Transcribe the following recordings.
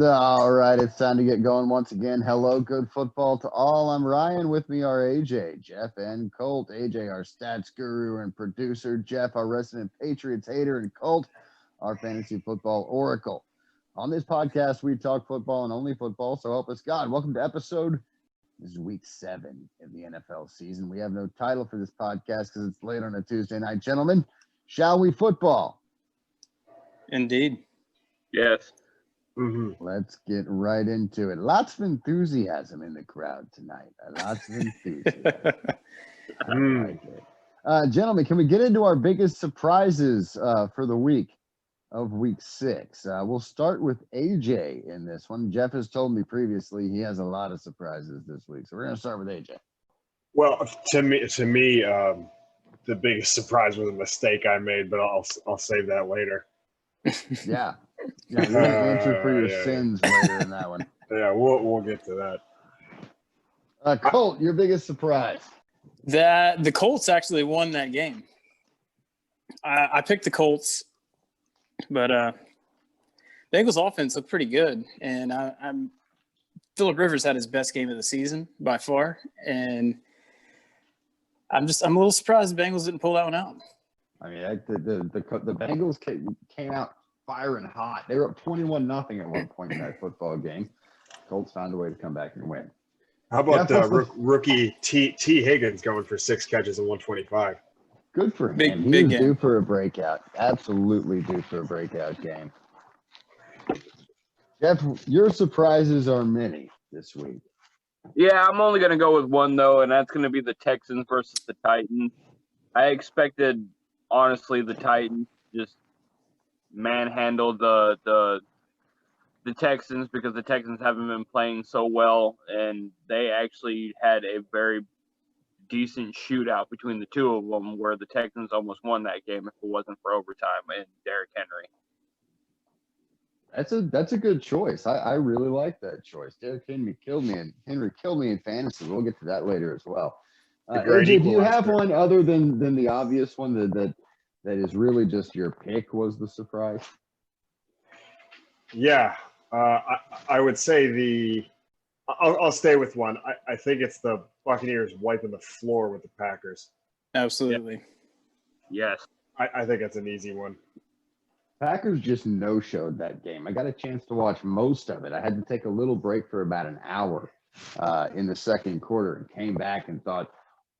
All right, it's time to get going once again. Hello, good football to all. I'm Ryan. With me are AJ, Jeff, and Colt. AJ, our stats guru and producer. Jeff, our resident Patriots hater, and Colt, our fantasy football oracle. On this podcast, we talk football and only football, so help us God. Welcome to this is week 7 of the NFL season. We have no title for this podcast because it's late on a Tuesday night. Gentlemen, shall we football? Indeed. Yes. Mm-hmm. Let's get right into it. Lots of enthusiasm in the crowd tonight. Lots of enthusiasm. I like it. Gentlemen, can we get into our biggest surprises for the week of week 6? We'll start with AJ in this one. Jeff has told me previously he has a lot of surprises this week, so we're going to start with AJ. Well, to me, the biggest surprise was a mistake I made, but I'll save that later. Yeah, you're going to answer for your sins later in that one. Yeah, we'll get to that. Colt, your biggest surprise? The Colts actually won that game. I picked the Colts, but Bengals offense looked pretty good, and Phillip Rivers had his best game of the season by far, and I'm a little surprised the Bengals didn't pull that one out. I mean, the Bengals came out firing hot. They were up 21-0 at one point in that football game. Colts found a way to come back and win. How about rookie T. Higgins going for 6 catches and 125? Good for him. He was due for a breakout. Absolutely due for a breakout game. Jeff, your surprises are many this week. Yeah, I'm only going to go with one, though, and that's going to be the Texans versus the Titans. I expected, honestly, the Titans just manhandled the Texans because the Texans haven't been playing so well, and they actually had a very decent shootout between the two of them where the Texans almost won that game if it wasn't for overtime and Derrick Henry. That's a good choice. I really like that choice. Derrick Henry killed me in fantasy. We'll get to that later as well. AJ, do you have one other than the obvious one that is really just your pick was the surprise? Yeah, I would say I'll stay with one. I think it's the Buccaneers wiping the floor with the Packers. Absolutely. Yes. I think that's an easy one. Packers just no-showed that game. I got a chance to watch most of it. I had to take a little break for about an hour in the second quarter and came back and thought,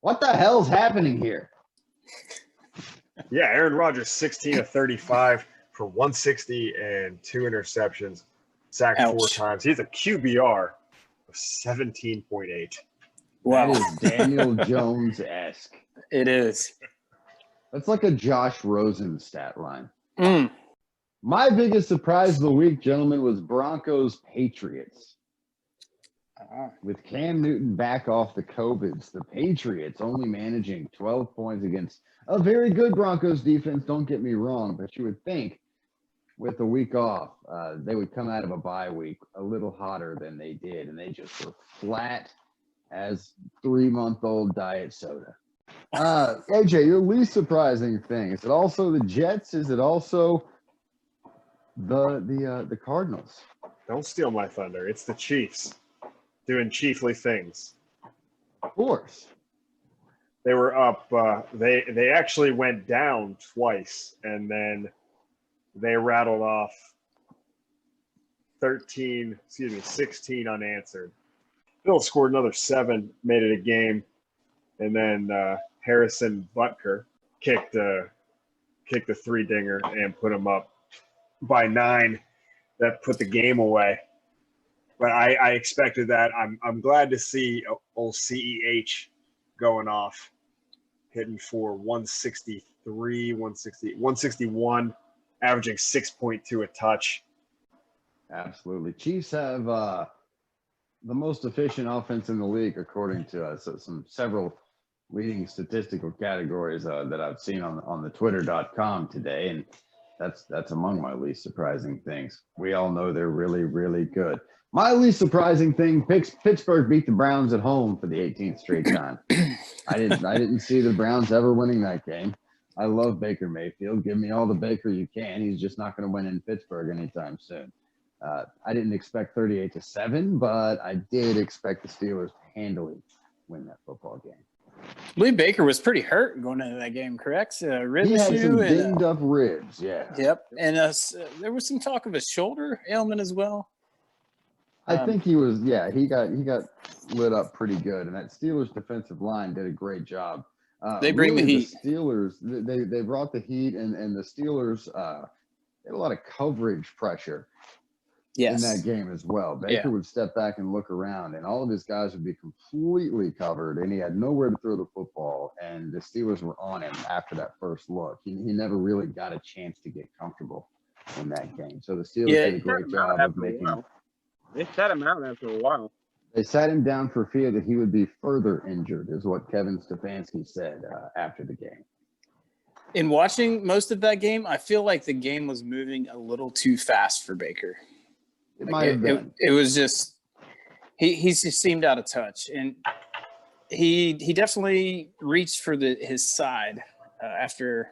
what the hell's happening here? Yeah, Aaron Rodgers, 16 of 35 for 160 and 2 interceptions, sacked 4 times. He's a QBR of 17.8. Wow. That is Daniel Jones-esque. It is. That's like a Josh Rosen stat line. Mm. My biggest surprise of the week, gentlemen, was Broncos-Patriots. With Cam Newton back off the COVIDs, the Patriots only managing 12 points against a very good Broncos defense, don't get me wrong, but you would think with the week off, they would come out of a bye week a little hotter than they did, and they just were flat as 3-month-old diet soda. AJ, your least surprising thing, is it also the Jets? Is it also the Cardinals? Don't steal my thunder. It's the Chiefs doing chiefly things. Of course. They were up. They actually went down twice, and then they rattled off 16 unanswered. Bill scored another 7, made it a game, and then Harrison Butker kicked a 3-dinger and put them up by 9. That put the game away. But I expected that. I'm glad to see old CEH going off, hitting for 163, 161, averaging 6.2 a touch. Absolutely. Chiefs have the most efficient offense in the league, according to several leading statistical categories that I've seen on the twitter.com today. And that's among my least surprising things. We all know they're really, really good. My least surprising thing, Pittsburgh beat the Browns at home for the 18th straight time. I didn't see the Browns ever winning that game. I love Baker Mayfield. Give me all the Baker you can. He's just not going to win in Pittsburgh anytime soon. I didn't expect 38-7, but I did expect the Steelers to handily win that football game. I believe Baker was pretty hurt going into that game, correct? Rib He had issue some and dinged up ribs, yeah. Yep, and there was some talk of a shoulder ailment as well. I think he was, he got lit up pretty good, and that Steelers defensive line did a great job. They bring the heat. The Steelers, they brought the heat, and the Steelers had a lot of coverage pressure in that game as well. Baker would step back and look around, and all of his guys would be completely covered, and he had nowhere to throw the football, and the Steelers were on him after that first look. He never really got a chance to get comfortable in that game. So the Steelers did a great job of making – They sat him out after a while. They sat him down for fear that he would be further injured, is what Kevin Stefanski said after the game. In watching most of that game, I feel like the game was moving a little too fast for Baker. It might have been. It was just he just seemed out of touch, and he definitely reached for his side after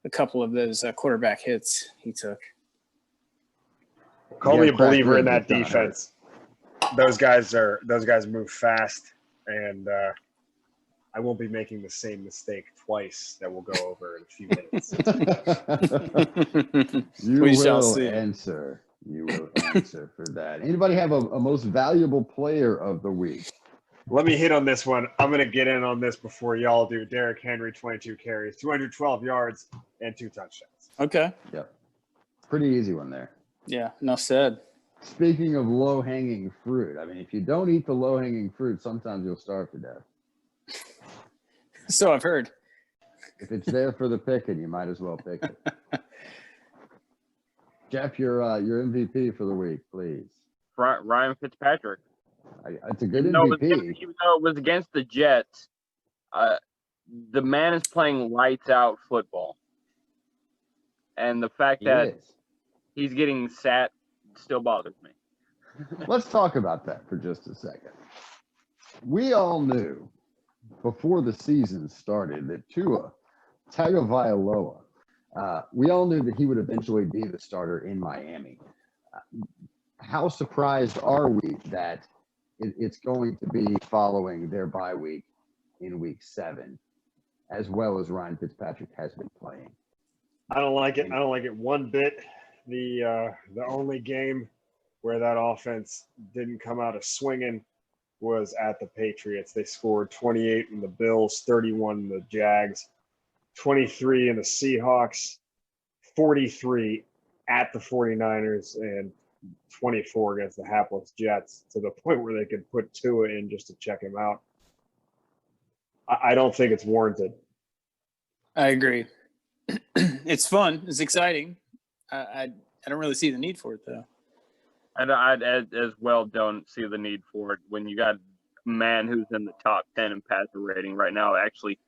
a couple of those quarterback hits he took. Call me a believer in that defense. Those guys move fast, and I won't be making the same mistake twice that we'll go over in a few minutes. We shall see. You will answer for that. Anybody have a most valuable player of the week? Let me hit on this one. I'm going to get in on this before y'all do. Derrick Henry, 22 carries, 212 yards, and 2 touchdowns. Okay. Yep. Pretty easy one there. Yeah, enough said. Speaking of low-hanging fruit, I mean, if you don't eat the low-hanging fruit, sometimes you'll starve to death. So I've heard. If it's there for the picking, you might as well pick it. Jeff, your MVP for the week, please. Ryan Fitzpatrick. It's a good MVP. Even though it was against the Jets, the man is playing lights-out football. And the fact that he's getting sat still bothers me. Let's talk about that for just a second. We all knew before the season started that Tua Tagovailoa, we all knew that he would eventually be the starter in Miami. How surprised are we that it's going to be following their bye week in week 7, as well as Ryan Fitzpatrick has been playing? I don't like it. I don't like it one bit. The only game where that offense didn't come out of swinging was at the Patriots. They scored 28 in the Bills, 31 in the Jags, 23 in the Seahawks, 43 at the 49ers, and 24 against the hapless Jets, to the point where they could put Tua in just to check him out. I don't think it's warranted. I agree. It's fun. It's exciting. I don't really see the need for it, though. I as well don't see the need for it when you got a man who's in the top 10 in passer rating right now, actually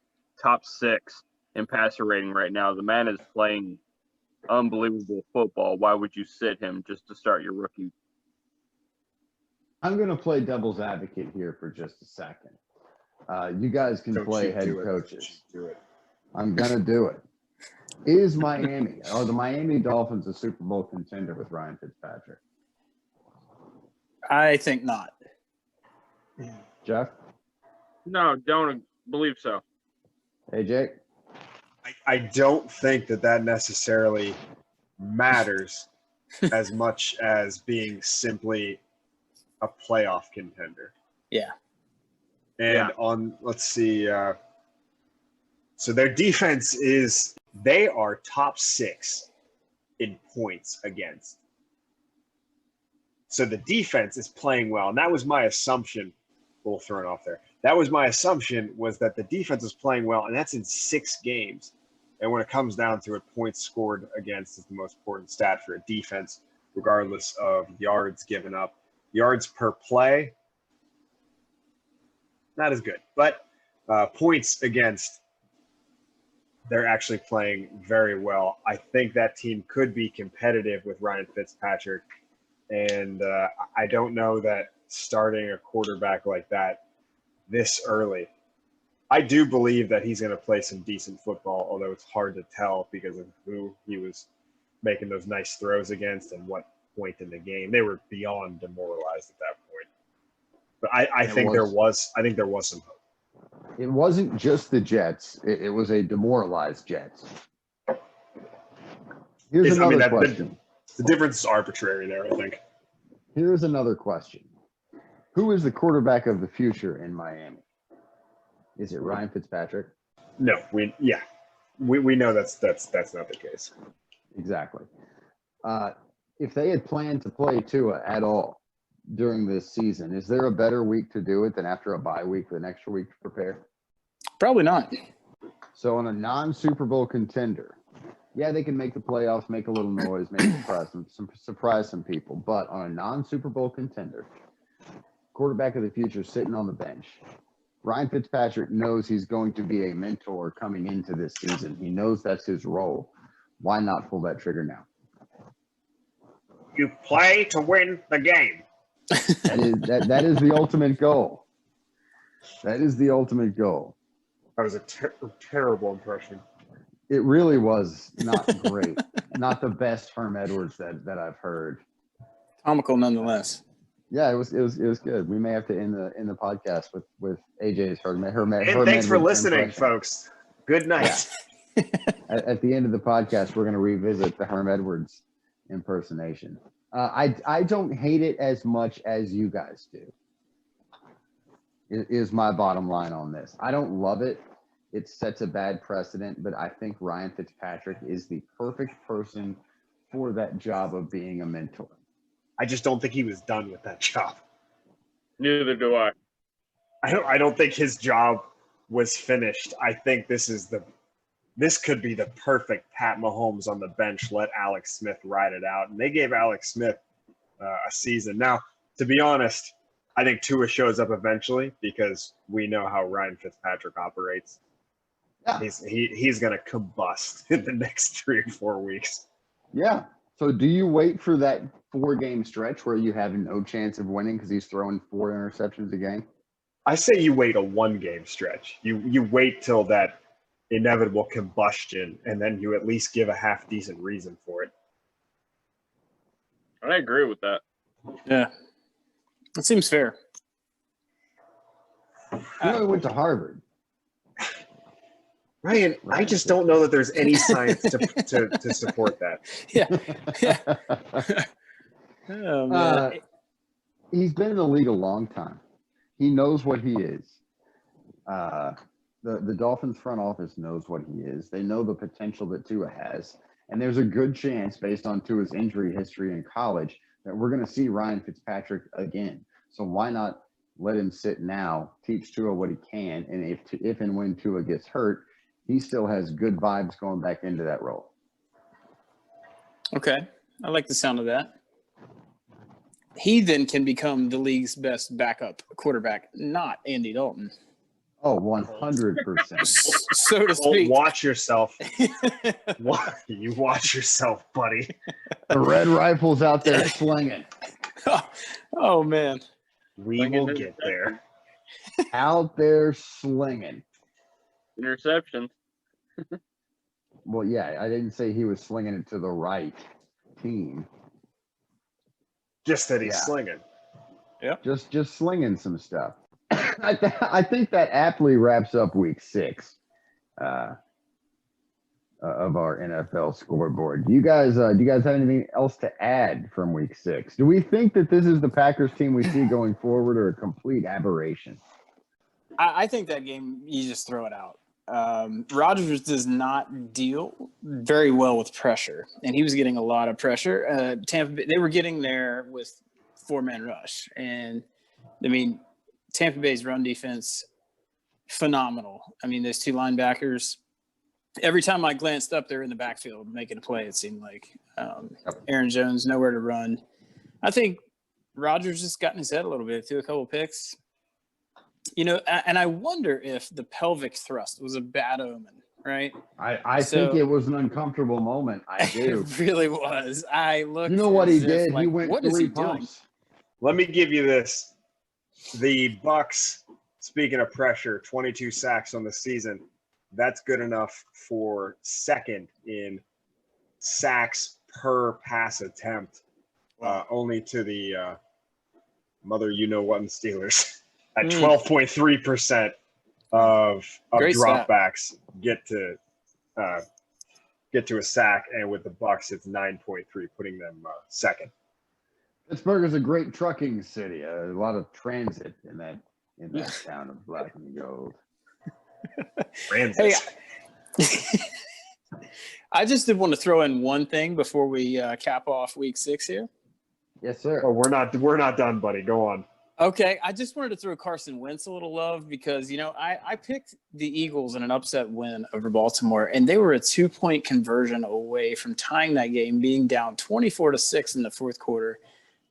top 6 in passer rating right now. The man is playing unbelievable football. Why would you sit him just to start your rookie? I'm going to play devil's advocate here for just a second. You guys can play head coaches. I'm going to do it. Is Miami or the Miami Dolphins a Super Bowl contender with Ryan Fitzpatrick? I think not. Jeff? No, don't believe so. Hey, Jake? I don't think that necessarily matters as much as being simply a playoff contender. Yeah. And let's see. So their defense they are top 6 in points against. So the defense is playing well. And that was my assumption. A little thrown off there. That was my assumption, was that the defense is playing well, and that's in 6 games. And when it comes down to it, points scored against is the most important stat for a defense, regardless of yards given up. Yards per play, not as good. But points against, they're actually playing very well. I think that team could be competitive with Ryan Fitzpatrick. And I don't know that starting a quarterback like that this early. I do believe that he's going to play some decent football, although it's hard to tell because of who he was making those nice throws against and what point in the game. They were beyond demoralized at that point. But I think there was some hope. It wasn't just the Jets. It was a demoralized Jets. Here's another question. The difference is arbitrary there, I think. Here's another question. Who is the quarterback of the future in Miami? Is it Ryan Fitzpatrick? No, we know that's not the case. Exactly. If they had planned to play Tua at all during this season, is there a better week to do it than after a bye week with an extra week to prepare? Probably not. So on a non-Super Bowl contender, yeah, they can make the playoffs, make a little noise, maybe surprise some people. But on a non-Super Bowl contender, quarterback of the future sitting on the bench, Ryan Fitzpatrick knows he's going to be a mentor coming into this season. He knows that's his role. Why not pull that trigger now? You play to win the game. That is the ultimate goal. That is the ultimate goal. That was a terrible impression. It really was not great. Not the best Herm Edwards that I've heard. Comical nonetheless. Yeah, it was good. We may have to end the podcast with AJ's Herm And thanks for listening, folks. Good night. Yeah. At the end of the podcast, we're going to revisit the Herm Edwards impersonation. I don't hate it as much as you guys do. Is my bottom line on this. I don't love it. It sets a bad precedent, but I think Ryan Fitzpatrick is the perfect person for that job of being a mentor. I just don't think he was done with that job. Neither do I. I don't think his job was finished. I think this could be the perfect Pat Mahomes on the bench. Let Alex Smith ride it out, and they gave Alex Smith a season. Now, to be honest, I think Tua shows up eventually because we know how Ryan Fitzpatrick operates. Yeah. He's going to combust in the next 3 or 4 weeks. Yeah. So do you wait for that 4-game stretch where you have no chance of winning because he's throwing 4 interceptions a game? I say you wait a 1-game stretch. You wait till that inevitable combustion, and then you at least give a half-decent reason for it. I agree with that. Yeah. That seems fair. You know, he went to Harvard. Ryan, I just don't know that there's any science to support that. Yeah. Oh, man. He's been in the league a long time. He knows what he is. The Dolphins front office knows what he is. They know the potential that Tua has. And there's a good chance, based on Tua's injury history in college, that we're going to see Ryan Fitzpatrick again. So why not let him sit now, teach Tua what he can, and if and when Tua gets hurt, he still has good vibes going back into that role. Okay. I like the sound of that. He then can become the league's best backup quarterback, not Andy Dalton. Oh, 100%. So to speak. Watch yourself. You watch yourself, buddy. The red rifle's out there slinging. Oh, man. We will get there. Out there slinging. Interception. Well, yeah, I didn't say he was slinging it to the right team. Just that he's slinging. Yep. Just slinging some stuff. I think that aptly wraps up week 6 of our NFL scoreboard. Do you guys have anything else to add from week 6? Do we think that this is the Packers team we see going forward, or a complete aberration? I think that game, you just throw it out. Rodgers does not deal very well with pressure, and he was getting a lot of pressure. Tampa Bay, they were getting there with 4-man rush, and I mean, Tampa Bay's run defense, phenomenal. I mean, those 2 linebackers, every time I glanced up, they're in the backfield making a play, it seemed like. Aaron Jones, nowhere to run. I think Rodgers just got in his head a little bit, threw a couple picks. You know, and I wonder if the pelvic thrust was a bad omen, right? I think it was an uncomfortable moment. I do. It really was. I looked. You know what he did? Like, he went what 3 is he pumps. Let me give you this. The Bucks, speaking of pressure, 22 sacks on the season. That's good enough for second in sacks per pass attempt only to the mother you-know-what in Steelers. At 12.3% of Great stat. dropbacks get to a sack, and with the Bucks, it's 9.3, putting them second. Pittsburgh is a great trucking city. A lot of transit in that town of black and gold. Transit. Hey, I just did want to throw in one thing before we cap off week 6 here. Yes, sir. Oh, we're not done, buddy. Go on. Okay, I just wanted to throw Carson Wentz a little love because, I picked the Eagles in an upset win over Baltimore, and they were a 2-point conversion away from tying that game, being down 24-6 in the fourth quarter.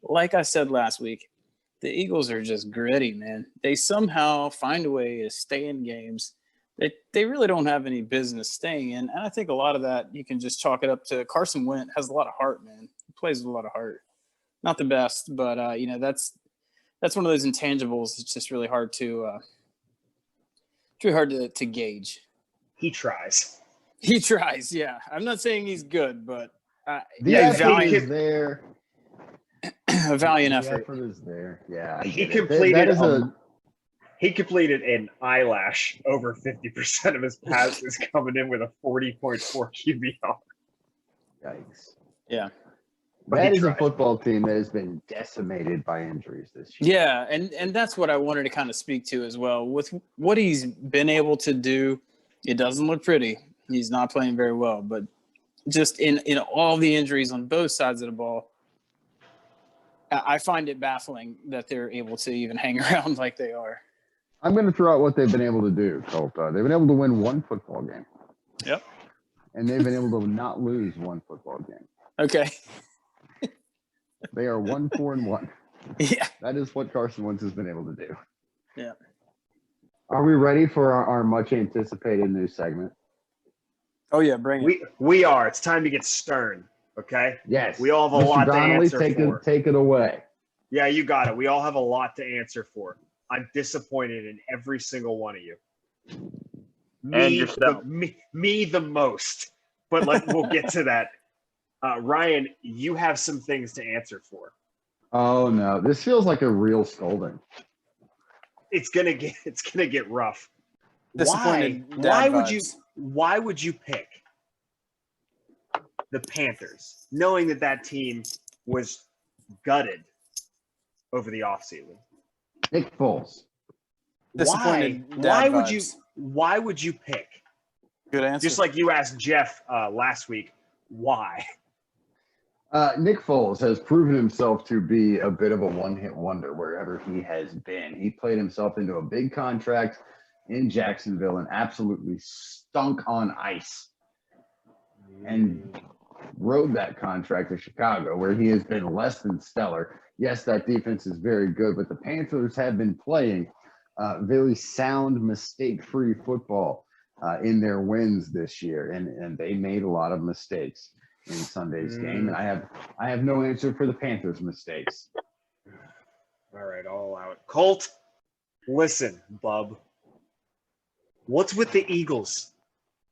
Like I said last week, the Eagles are just gritty, man. They somehow find a way to stay in games that they really don't have any business staying in, and I think a lot of that you can just chalk it up to Carson Wentz has a lot of heart, man. He plays with a lot of heart. Not the best, but, that's one of those intangibles. It's just really hard to gauge. He tries. He tries, yeah. I'm not saying he's good, but The effort is there. a valiant The effort. effort is there. Yeah, He completed he completed an eyelash over 50% of his passes, coming in with a 40.4 QBR. Yikes. Yeah. But That he is a tried. football team that has been decimated by injuries this year. Yeah, and that's what I wanted to kind of speak to as well. With what he's been able to do, it doesn't look pretty. He's not playing very well, but just in all the injuries on both sides of the ball, I find it baffling that they're able to even hang around like they are. I'm going to throw out what they've been able to do, Colt. They've been able to win one football game. Yep. And they've been able to not lose one football game. Okay. They are 1-4-1. Yeah. That is what Carson Wentz has been able to do. Yeah. Are we ready for our much anticipated new segment? Oh yeah, bring it. We are. It's time to get stern. Okay. Yes. We all have a Mr. lot Donnelly, to answer for. take it away. Yeah, you got it. We all have a lot to answer for. I'm disappointed in every single one of you. And yourself. Me the most. But we'll get to that. Ryan, you have some things to answer for. Oh no, this feels like a real scolding. It's gonna get rough. Disappointed dad Why would you pick the Panthers, knowing that team was gutted over the offseason? Nick Foles. Disappointed dad Why would you pick? Good answer. Just like you asked Jeff last week, why? Nick Foles has proven himself to be a bit of a one-hit wonder wherever he has been. He played himself into a big contract in Jacksonville and absolutely stunk on ice and rode that contract to Chicago, where he has been less than stellar. Yes, that defense is very good, but the Panthers have been playing very sound, mistake-free football in their wins this year, and they made a lot of mistakes in Sunday's game, and I have no answer for the Panthers' mistakes. All right, all out. Colt, listen, bub. What's with the Eagles?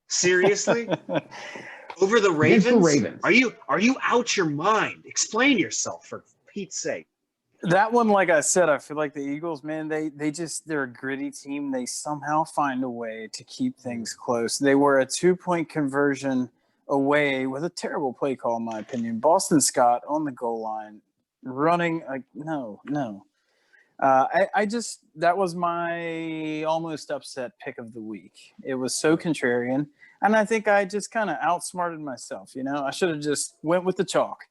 Seriously? Over the Ravens? Against the Ravens. Are you out your mind? Explain yourself, for Pete's sake. That one, like I said, I feel like the Eagles, man, they're a gritty team. They somehow find a way to keep things close. They were a 2-point conversion away with a terrible play call, in my opinion. Boston Scott on the goal line running no. That was my almost upset pick of the week. It was so contrarian, and I think I just kind of outsmarted myself. I should have just went with the chalk.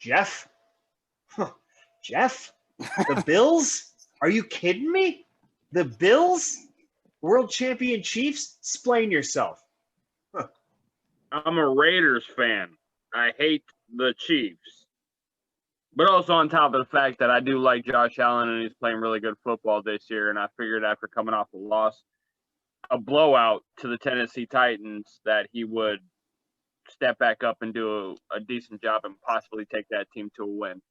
Jeff? Jeff? The Bills? Are you kidding me? The Bills? World champion Chiefs? Explain yourself. I'm a Raiders fan. I hate the Chiefs. But also on top of the fact that I do like Josh Allen and he's playing really good football this year, and I figured after coming off a blowout to the Tennessee Titans, that he would step back up and do a decent job and possibly take that team to a win.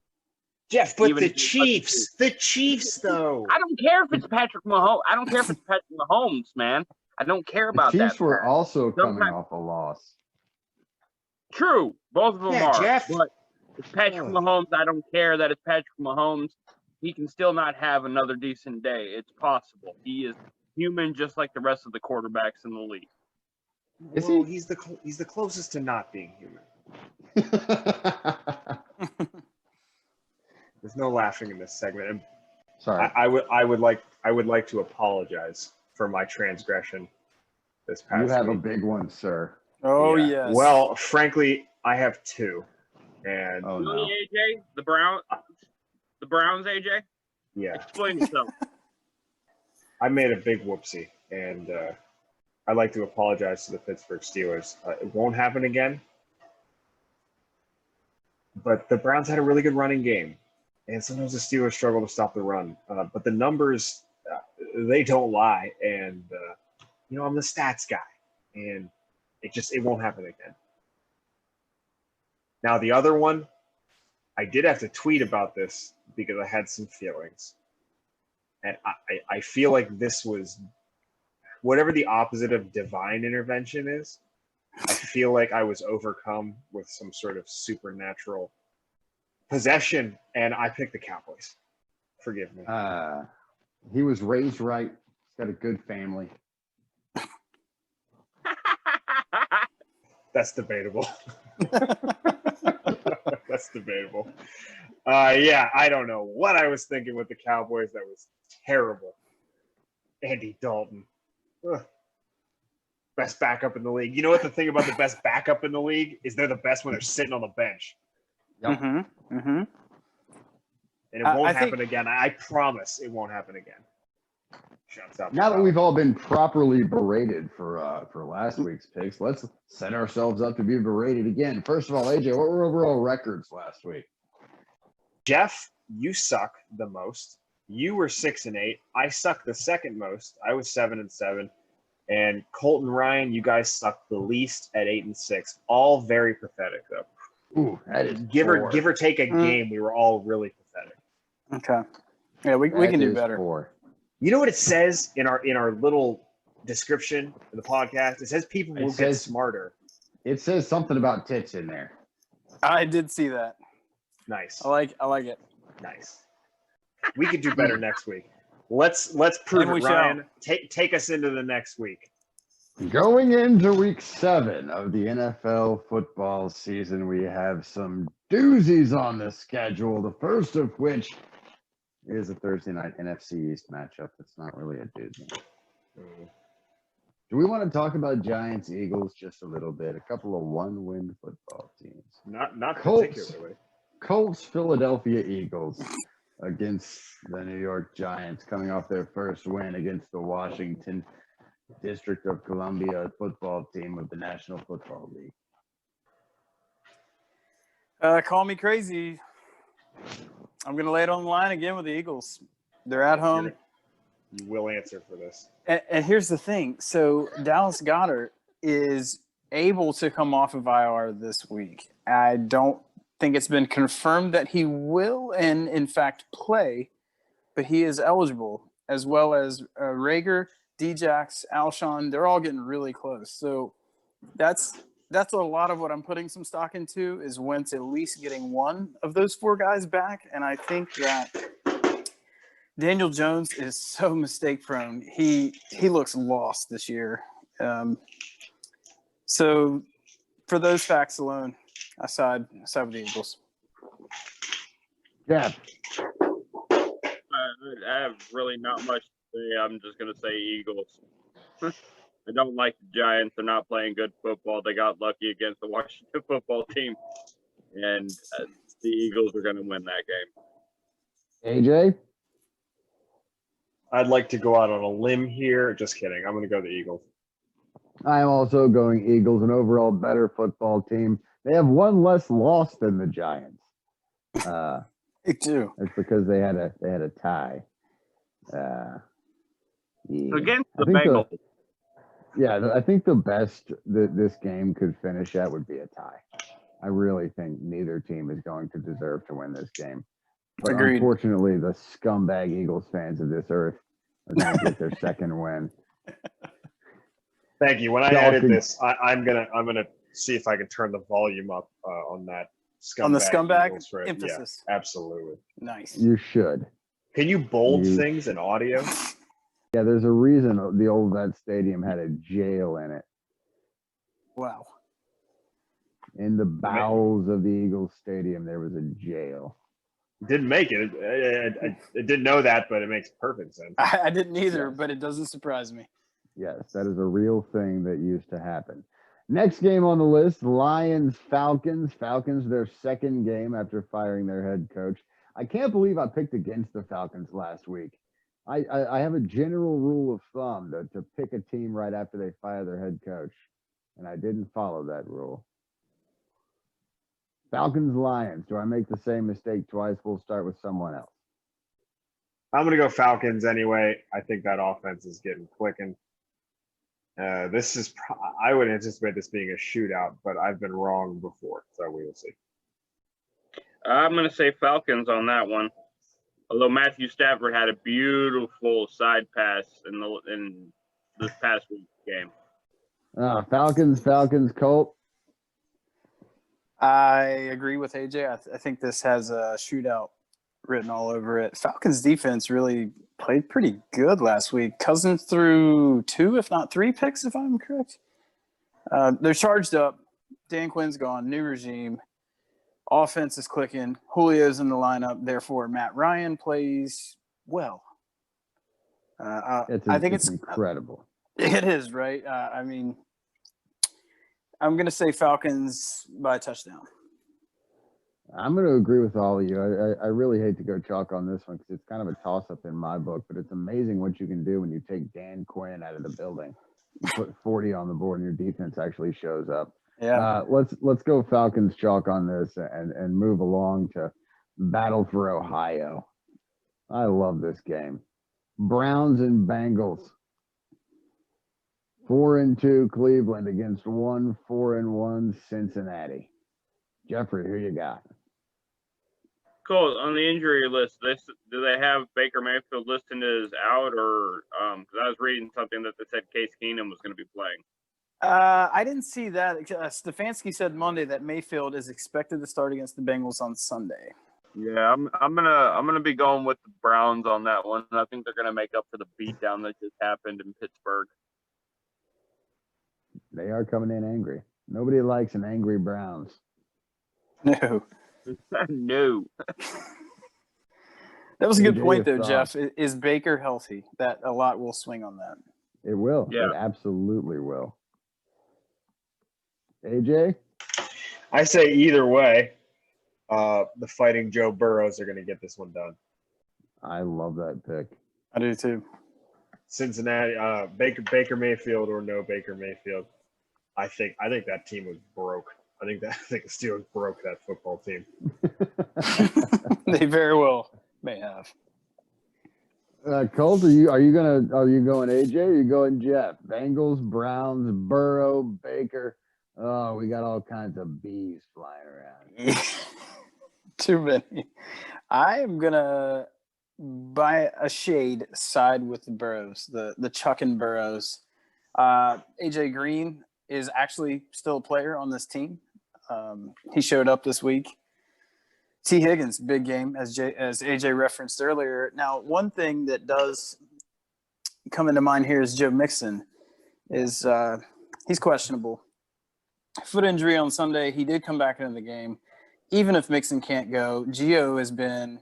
Jeff, but the Chiefs, though. I don't care if it's Patrick Mahomes, man. I don't care about that. The Chiefs were also coming off a loss. True, both of them are. Jeff. It's Patrick Mahomes. I don't care that it's Patrick Mahomes. He can still not have another decent day. It's possible. He is human just like the rest of the quarterbacks in the league. Is Well, he? he's the closest to not being human. There's no laughing in this segment. And Sorry. I would like to apologize for my transgression this past You have a week. big one, sir. Oh, Yeah. yes. Well, frankly, I have two. And Oh, Really, no. AJ? The Browns, AJ? yeah, Explain yourself. I made a big whoopsie, and I'd like to apologize to the Pittsburgh Steelers. It won't happen again. But the Browns had a really good running game, and sometimes the Steelers struggle to stop the run. But the numbers, they don't lie. And I'm the stats guy, and it won't happen again. Now the other one, I did have to tweet about this because I had some feelings, and I feel like this was whatever the opposite of divine intervention is. I feel like I was overcome with some sort of supernatural possession, and I picked the Cowboys. Forgive me. He was raised right. He's got a good family. That's debatable. That's debatable. Yeah, I don't know what I was thinking with the Cowboys. That was terrible. Andy Dalton. Ugh. Best backup in the league. You know what the thing about the best backup in the league is? They're the best when they're sitting on the bench. Yep. Mm-hmm. Mm-hmm. And it won't I happen think- again. I promise it won't happen again. Shouts out. Now that we've all been properly berated for last week's picks, let's set ourselves up to be berated again. First of all, AJ, what were overall records last week? Jeff, you suck the most. You were 6-8. I suck the second most. I was 7-7. And Colton, Ryan, you guys suck the least at 8-6. All very pathetic though. Ooh, that is Give or take a game, we were all really pathetic. Okay. Yeah, we can do better. Poor. You know what it says in our little description of the podcast? It says people will get smarter. It says something about tits in there. I did see that. Nice. I like it. Nice. We could do better next week. Let's prove And it, we Ryan. Take us into the next week. Going into week 7 of the NFL football season, we have some doozies on the schedule. The first of which is a Thursday night NFC East matchup. It's not really a doozy. Do we want to talk about Giants Eagles just a little bit? A couple of one-win football teams. Not Colts. particularly. Colts Philadelphia Eagles against the New York Giants, coming off their first win against the Washington District of Columbia football team of the National Football League. Call me crazy. I'm going to lay it on the line again with the Eagles. They're at home. You will answer for this. And here's the thing. So Dallas Goedert is able to come off of IR this week. I don't think it's been confirmed that he will and, in fact, play, but he is eligible, as well as Rager, Djax, Alshon. They're all getting really close. So that's a lot of what I'm putting some stock into is Wentz at least getting one of those 4 guys back. And I think that Daniel Jones is so mistake prone. He looks lost this year. So for those facts alone, I side with the Eagles. Yeah. I have really not much to say. I'm just going to say Eagles. I don't like the Giants. They're not playing good football. They got lucky against the Washington football team. And the Eagles are going to win that game. AJ? I'd like to go out on a limb here. Just kidding. I'm going to go the Eagles. I'm also going Eagles, an overall better football team. They have one less loss than the Giants. Me too. It's because they had a tie. Yeah. Against the I think Bengals. I think the best that this game could finish at would be a tie. I really think neither team is going to deserve to win this game. But Agreed. Unfortunately, the scumbag Eagles fans of this earth are going to get their second win. Thank you. When I edit this, I'm gonna see if I can turn the volume up on that scumbag On the scumbag Eagles for emphasis. Yeah, absolutely. Nice. You should. Can you bold things in audio? Yeah, there's a reason the old Vet Stadium had a jail in it. Wow. In the bowels of the Eagles Stadium, there was a jail. Didn't make it. I didn't know that, but it makes perfect sense. I didn't either, Yes. but it doesn't surprise me. Yes, that is a real thing that used to happen. Next game on the list, Lions-Falcons. Falcons, their second game after firing their head coach. I can't believe I picked against the Falcons last week. I have a general rule of thumb to pick a team right after they fire their head coach, and I didn't follow that rule. Falcons-Lions. Do I make the same mistake twice? We'll start with someone else. I'm going to go Falcons anyway. I think that offense is getting clicking. This is, I would anticipate this being a shootout, but I've been wrong before, so we will see. I'm going to say Falcons on that one. Although Matthew Stafford had a beautiful side pass in this past week's game. Falcons, Colt. I agree with AJ. I think this has a shootout written all over it. Falcons defense really played pretty good last week. Cousins threw 2, if not 3 picks, if I'm correct. They're charged up. Dan Quinn's gone. New regime. Offense is clicking. Julio's in the lineup. Therefore, Matt Ryan plays well. I think it's incredible. It is, right? I mean, I'm going to say Falcons by a touchdown. I'm going to agree with all of you. I really hate to go chalk on this one because it's kind of a toss-up in my book, but it's amazing what you can do when you take Dan Quinn out of the building. You put 40 on the board and your defense actually shows up. Yeah. Let's go Falcons chalk on this and move along to Battle for Ohio. I love this game. Browns and Bengals. 4-2 Cleveland against 4-1 Cincinnati. Jeffrey, who you got? Cool. On the injury list, do they have Baker Mayfield listed as out, or because I was reading something that they said Case Keenum was going to be playing. I didn't see that. Stefanski said Monday that Mayfield is expected to start against the Bengals on Sunday. Yeah, I'm gonna be going with the Browns on that one. I think they're gonna make up for the beatdown that just happened in Pittsburgh. They are coming in angry. Nobody likes an angry Browns. No. No. That was a good AJ, point, though, thoughts? Jeff. Is Baker healthy? That a lot will swing on that. It will. Yeah. It absolutely will. AJ? I say either way, the Fighting Joe Burrows are going to get this one done. I love that pick. I do too. Cincinnati, Baker Mayfield or no Baker Mayfield. I think that team was broke. I think the Steelers broke that football team. They very well may have. Colt, are you going AJ or are you going Jeff? Bengals, Browns, Burrow, Baker. Oh, we got all kinds of bees flying around. Too many. I am gonna, by a shade, side with the Burrows, the Chuck and Burrows. AJ Green is actually still a player on this team. He showed up this week. T. Higgins, big game, as AJ referenced earlier. Now, one thing that does come into mind here is Joe Mixon. He's questionable. Foot injury on Sunday. He did come back into the game. Even if Mixon can't go, Gio has been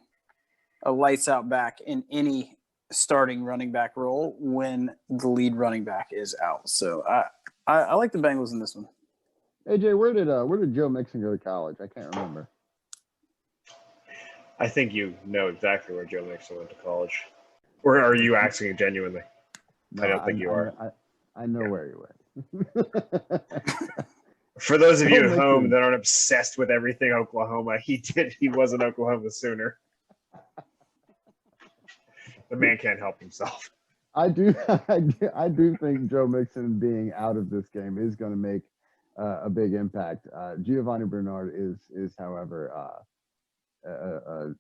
a lights-out back in any starting running back role when the lead running back is out. So I like the Bengals in this one. AJ, where did Joe Mixon go to college? I can't remember. I think you know exactly where Joe Mixon went to college. Or are you asking genuinely? No, I don't think you are. I know where you went. For those of you Joe at home Mixon. that aren't obsessed with everything Oklahoma, he was an Oklahoma Sooner. The man can't help himself. I do think Joe Mixon being out of this game is going to make a big impact. Giovanni Bernard is however,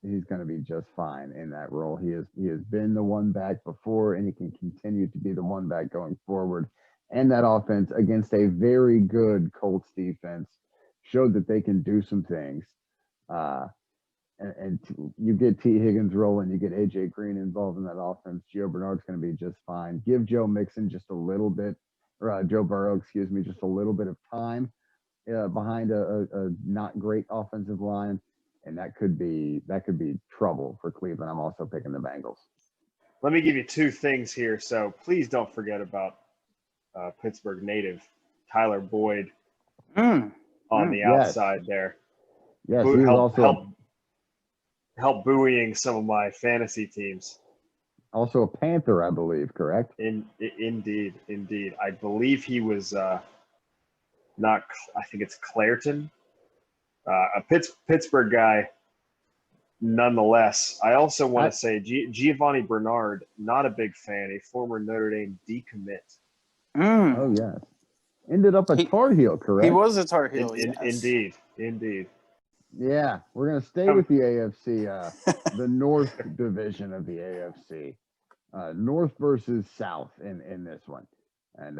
he's going to be just fine in that role. He has been the one back before, and he can continue to be the one back going forward. And that offense against a very good Colts defense showed that they can do some things. And you get T. Higgins rolling, you get A.J. Green involved in that offense. Joe Bernard's going to be just fine. Give Joe Mixon just a little bit, or Joe Burrow, excuse me, just a little bit of time behind a not great offensive line, and that could be trouble for Cleveland. I'm also picking the Bengals. Let me give you two things here. So please don't forget about Pittsburgh native Tyler Boyd on the outside there. Yes, he was help buoying some of my fantasy teams. Also a Panther, I believe, correct? Indeed. I believe he was not. I think it's Clairton, a Pittsburgh guy. Nonetheless, I also want to say Giovanni Bernard, not a big fan, a former Notre Dame decommit. Oh, yes. Ended up a Tar Heel, correct? He was a Tar Heel, yes. Indeed. Yeah, we're going to stay with the AFC, the North division of the AFC. North versus South in this one. And,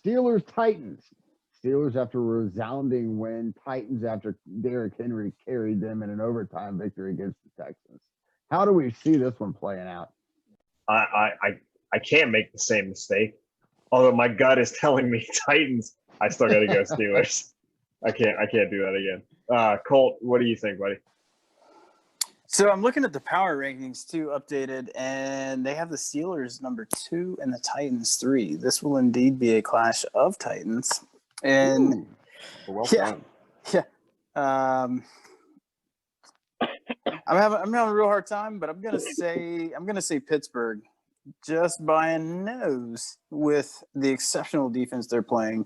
Steelers, Titans. Steelers after a resounding win. Titans after Derrick Henry carried them in an overtime victory against the Texans. How do we see this one playing out? I can't make the same mistake. Although my gut is telling me Titans, I still got to go Steelers. I can't do that again. Colt, what do you think, buddy? So I'm looking at the power rankings too, updated, and they have the Steelers number 2 and the Titans 3. This will indeed be a clash of Titans. And done. I'm having a real hard time, but I'm gonna say Pittsburgh, just by a nose with the exceptional defense they're playing.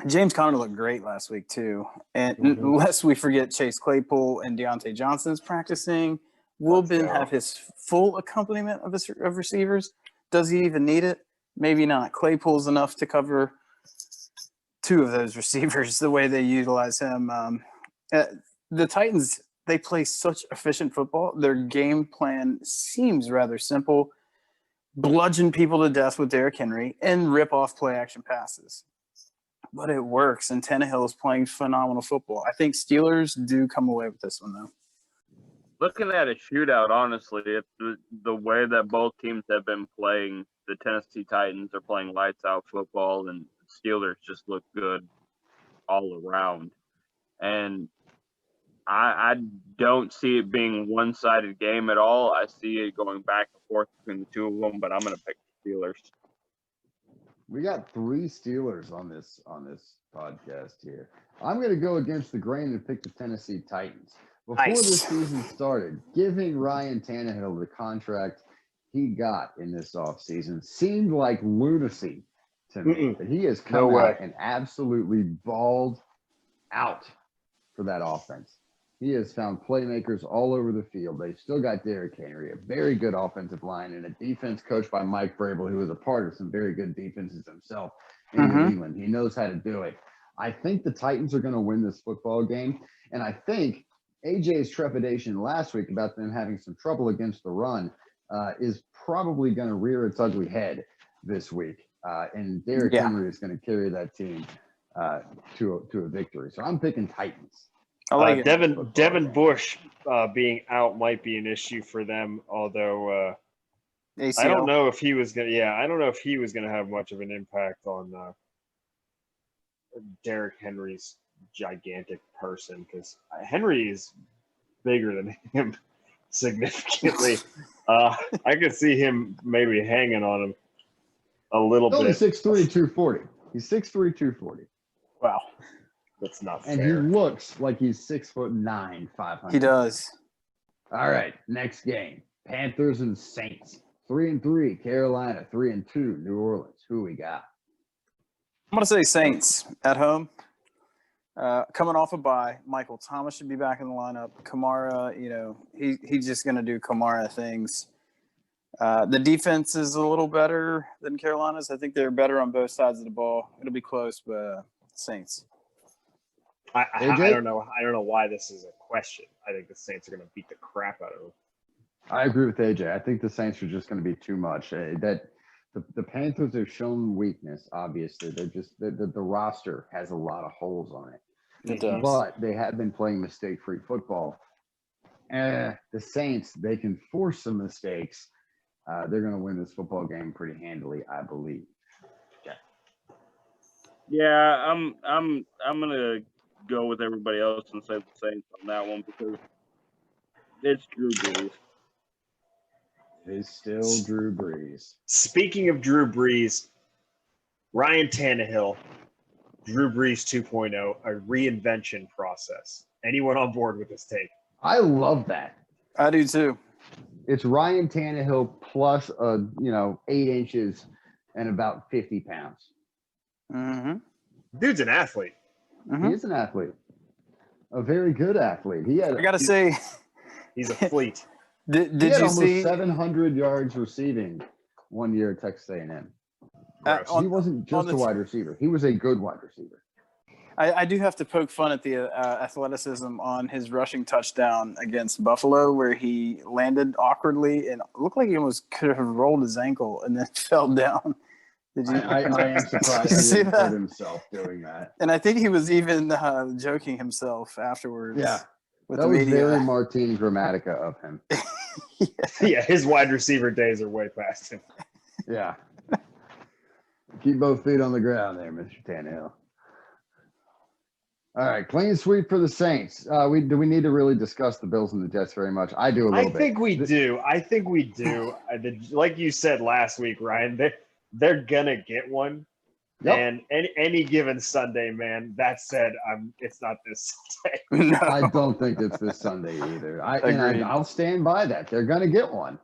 James Conner looked great last week too, and lest we forget Chase Claypool and Deontay Johnson's practicing. Will Ben have his full accompaniment of receivers? Does he even need it? Maybe not. Claypool's enough to cover 2 of those receivers the way they utilize him. The Titans, they play such efficient football. Their game plan seems rather simple. Bludgeon people to death with Derrick Henry and rip off play action passes. But it works, and Tannehill is playing phenomenal football. I think Steelers do come away with this one, though. Looking at a shootout, honestly, if the way that both teams have been playing, the Tennessee Titans are playing lights out football, and the Steelers just look good all around. And I don't see it being a one-sided game at all. I see it going back and forth between the two of them, but I'm going to pick the Steelers. We got 3 Steelers on this podcast here. I'm going to go against the grain and pick the Tennessee Titans. Before this season started, giving Ryan Tannehill the contract he got in this offseason seemed like lunacy to me. But he has come out and absolutely balled out for that offense. He has found playmakers all over the field. They've still got Derrick Henry, a very good offensive line, and a defense coached by Mike Vrabel, who is a part of some very good defenses himself in New England. He knows how to do it. I think the Titans are going to win this football game, and I think AJ's trepidation last week about them having some trouble against the run is probably going to rear its ugly head this week, and Derrick Henry is going to carry that team to a victory. So I'm picking Titans. I like Devin Bush being out might be an issue for them, although I don't know if he was going to. I don't know if he was going to have much of an impact on Derrick Henry's gigantic person, because Henry is bigger than him significantly. I could see him maybe hanging on him a little bit. He's 6'3", 240. He's 6'3", 240. Wow. That's not fair. And he looks like he's 6'9", 500. He does. All right, next game. Panthers and Saints. 3-3. Carolina, 3-2. New Orleans. Who we got? I'm going to say Saints at home. Coming off a bye, Michael Thomas should be back in the lineup. Kamara, he's just going to do Kamara things. The defense is a little better than Carolina's. I think they're better on both sides of the ball. It'll be close, but Saints. I don't know. I don't know why this is a question. I think the Saints are going to beat the crap out of them. I agree with AJ. I think the Saints are just going to be too much. That the Panthers have shown weakness. Obviously, they're just the roster has a lot of holes on it. It does. But they have been playing mistake-free football. The Saints, they can force some mistakes. They're going to win this football game pretty handily, I believe. Yeah, I'm gonna go with everybody else and say the Saints on that one because it's Drew Brees. It is still Drew Brees. Speaking of Drew Brees, Ryan Tannehill, Drew Brees 2.0, a reinvention process. Anyone on board with this take? I love that. I do too. It's Ryan Tannehill plus 8 inches and about 50 pounds. Mm-hmm. Dude's an athlete. He is an athlete, a very good athlete. I gotta say, He's a fleet. did he had you almost see 700 yards receiving one year at Texas A&M. He wasn't just a wide receiver. He was a good wide receiver. I do have to poke fun at the athleticism on his rushing touchdown against Buffalo, where he landed awkwardly and looked like he almost could have rolled his ankle and then fell down. Did you? I am surprised he didn't hurt himself doing that. And I think he was even joking himself afterwards. Yeah, with that the was media. very Martin Grammatica of him. Yeah, his wide receiver days are way past him. Yeah. Keep both feet on the ground there, Mr. Tannehill. All right, clean sweep for the Saints. Do we need to really discuss the Bills and the Jets very much? I do a little bit. I think we do. Like you said last week, Ryan, they're gonna get one. Yep. And any given Sunday, man. That said, it's not this Sunday. No. I don't think it's this Sunday either. Agreed. I'll stand by that. They're going to get one.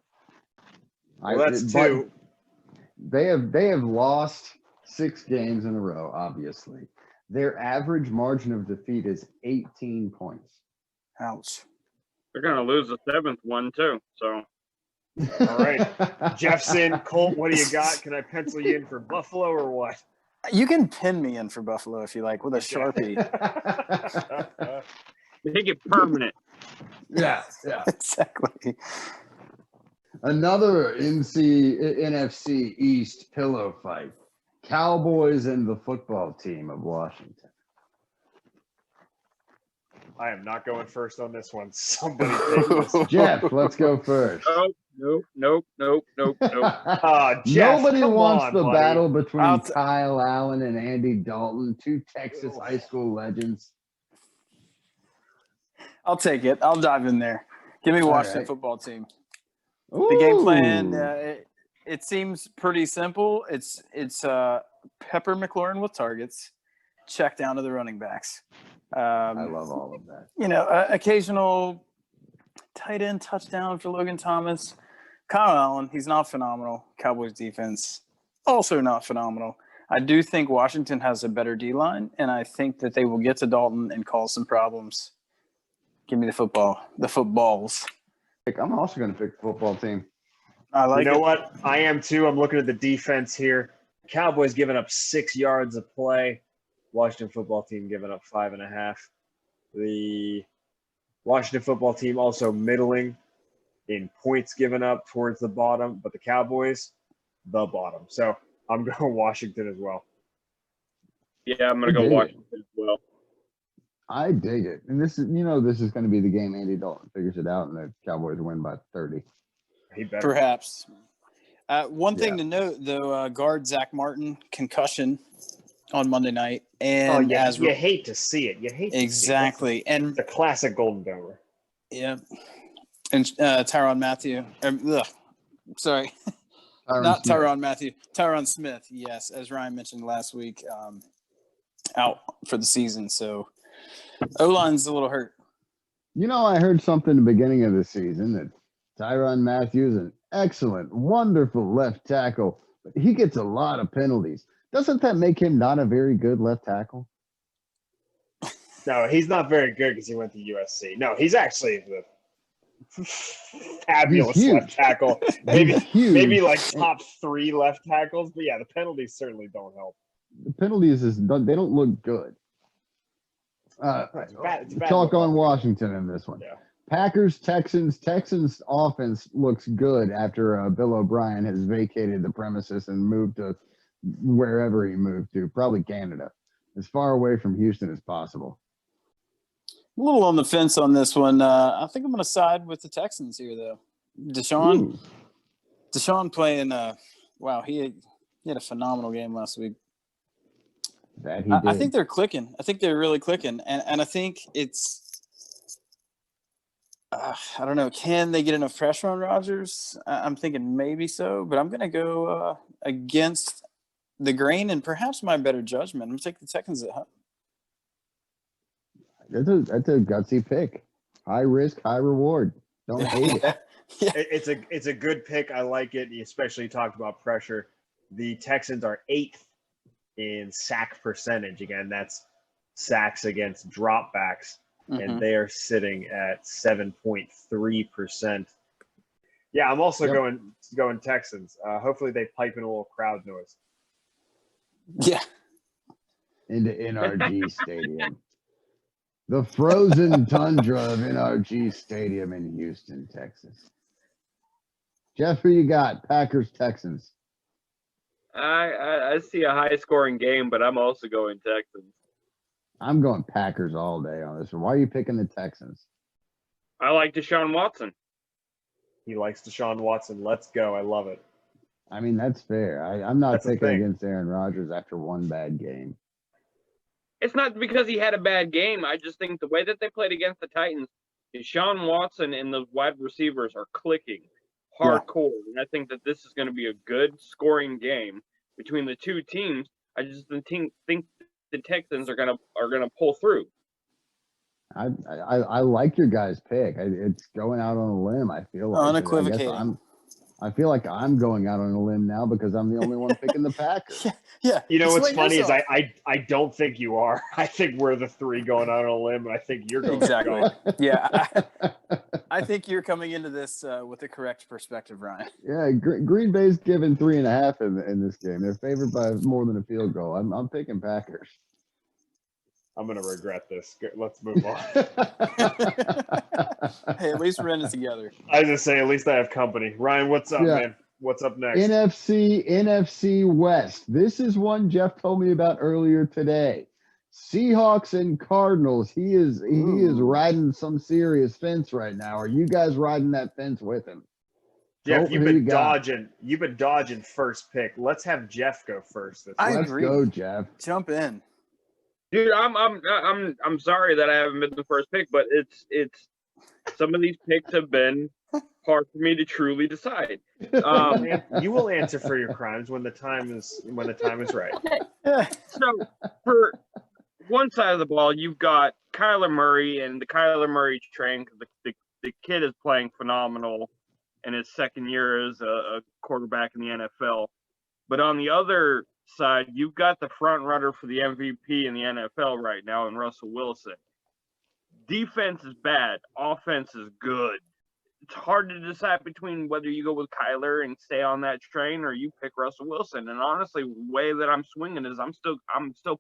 Well, that's two. They have lost 6 games in a row. Obviously, their average margin of defeat is 18 points. Ouch. They're gonna lose the 7th one too. So All right, Jeffson, Colt, what do you got? Can I pencil you in for Buffalo or what? You can pin me in for Buffalo if you like with a Sharpie. make it permanent. Yeah. Exactly. Another NFC East pillow fight. Cowboys and the football team of Washington. I am not going first on this one. Somebody take this. Jeff, let's go first. Nope. Jeff, Nobody come wants on, the buddy. battle between Kyle Allen and Andy Dalton, 2 Texas high school legends. I'll take it. I'll dive in there. Give me Washington right. football team. Ooh. The game plan, it seems pretty simple. It's Pepper McLaurin with targets, check down to the running backs. I love all of that. Occasional tight end touchdown for Logan Thomas. Kyle Allen, he's not phenomenal. Cowboys defense, also not phenomenal. I do think Washington has a better D-line, and I think that they will get to Dalton and cause some problems. Give me the footballs. I'm also going to pick the football team. I like it. You know what? I am too. I'm looking at the defense here. Cowboys giving up 6 yards of play. Washington football team giving up 5.5. The Washington football team also middling in points given up towards the bottom, but the Cowboys, the bottom. So I'm going Washington as well. Yeah, I'm gonna go Washington as well. I dig it. And this is going to be the game Andy Dalton figures it out and the Cowboys win by 30. He better. Perhaps. One thing to note, though, guard Zach Martin, concussion on Monday night. And you hate to see it. Exactly. And it's a classic Golden Domer. Yeah. And Tyrann Mathieu. Sorry. Not Tyrann Mathieu. Tyron Smith, yes, as Ryan mentioned last week, out for the season. So O-line's a little hurt. I heard something at the beginning of the season that Tyrann Mathieu is an excellent, wonderful left tackle, but he gets a lot of penalties. Doesn't that make him not a very good left tackle? No, he's not very good because he went to USC. No, he's actually the fabulous left tackle. Maybe like top 3 left tackles. But yeah, the penalties certainly don't help. The penalties they don't look good. It's bad Chalk on Washington in this one. Yeah. Packers, Texans. Texans offense looks good after Bill O'Brien has vacated the premises and moved to wherever he moved to, probably Canada, as far away from Houston as possible. A little on the fence on this one. I think I'm going to side with the Texans here, though. Deshaun playing. Wow, he had a phenomenal game last week. That he did. I think they're clicking. I think they're really clicking, and I think it's. I don't know. Can they get enough pressure on Rodgers? I'm thinking maybe so, but I'm going to go against the grain and perhaps my better judgment. I'm going to take the Texans at home. That's a gutsy pick. High risk, high reward. Don't hate it. Yeah. It's a good pick. I like it. You especially talked about pressure. The Texans are 8th in sack percentage. Again, that's sacks against dropbacks, and they are sitting at 7.3%. Yeah, I'm also going Texans. Hopefully they pipe in a little crowd noise. Yeah. Into NRG Stadium. The frozen tundra of NRG Stadium in Houston, Texas. Jeff, who you got? Packers, Texans. I see a high-scoring game, but I'm also going Texans. I'm going Packers all day on this one. Why are you picking the Texans? I like Deshaun Watson. He likes Deshaun Watson. Let's go. I love it. I mean, that's fair. I'm not That's the picking thing. against Aaron Rodgers after one bad game. It's not because he had a bad game. I just think the way that they played against the Titans, Deshaun Watson and the wide receivers are clicking hardcore. And I think that this is going to be a good scoring game between the two teams. I just think the Texans are gonna pull through. I like your guys' pick. It's going out on a limb. I feel like Unequivocating. I feel like I'm going out on a limb now because I'm the only one picking the Packers. Yeah. You know what's funny is yourself. I don't think you are. I think we're the three going out on a limb, and I think you're going Exactly. to go. Yeah. I think you're coming into this with the correct perspective, Ryan. Yeah, Green Bay's given 3.5 in this game. They're favored by more than a field goal. I'm picking Packers. I'm going to regret this. Let's move on. Hey, at least we're in it together. I was just say, at least I have company. Ryan, what's up, man? What's up next? NFC West. This is one Jeff told me about earlier today. Seahawks and Cardinals. He is riding some serious fence right now. Are you guys riding that fence with him? Jeff, you've been dodging first pick. Let's have Jeff go first. Let's go, Jeff. Jump in. Dude, I'm sorry that I haven't been the first pick, but it's some of these picks have been hard for me to truly decide. You will answer for your crimes when the time is right. So for one side of the ball, you've got Kyler Murray and the Kyler Murray train because the kid is playing phenomenal in his second year as a quarterback in the NFL. But on the other side, you've got the front runner for the MVP in the NFL right now in Russell Wilson. Defense is bad. Offense is good. It's hard to decide between whether you go with Kyler and stay on that train or you pick Russell Wilson. And honestly, the way that I'm swinging is I'm still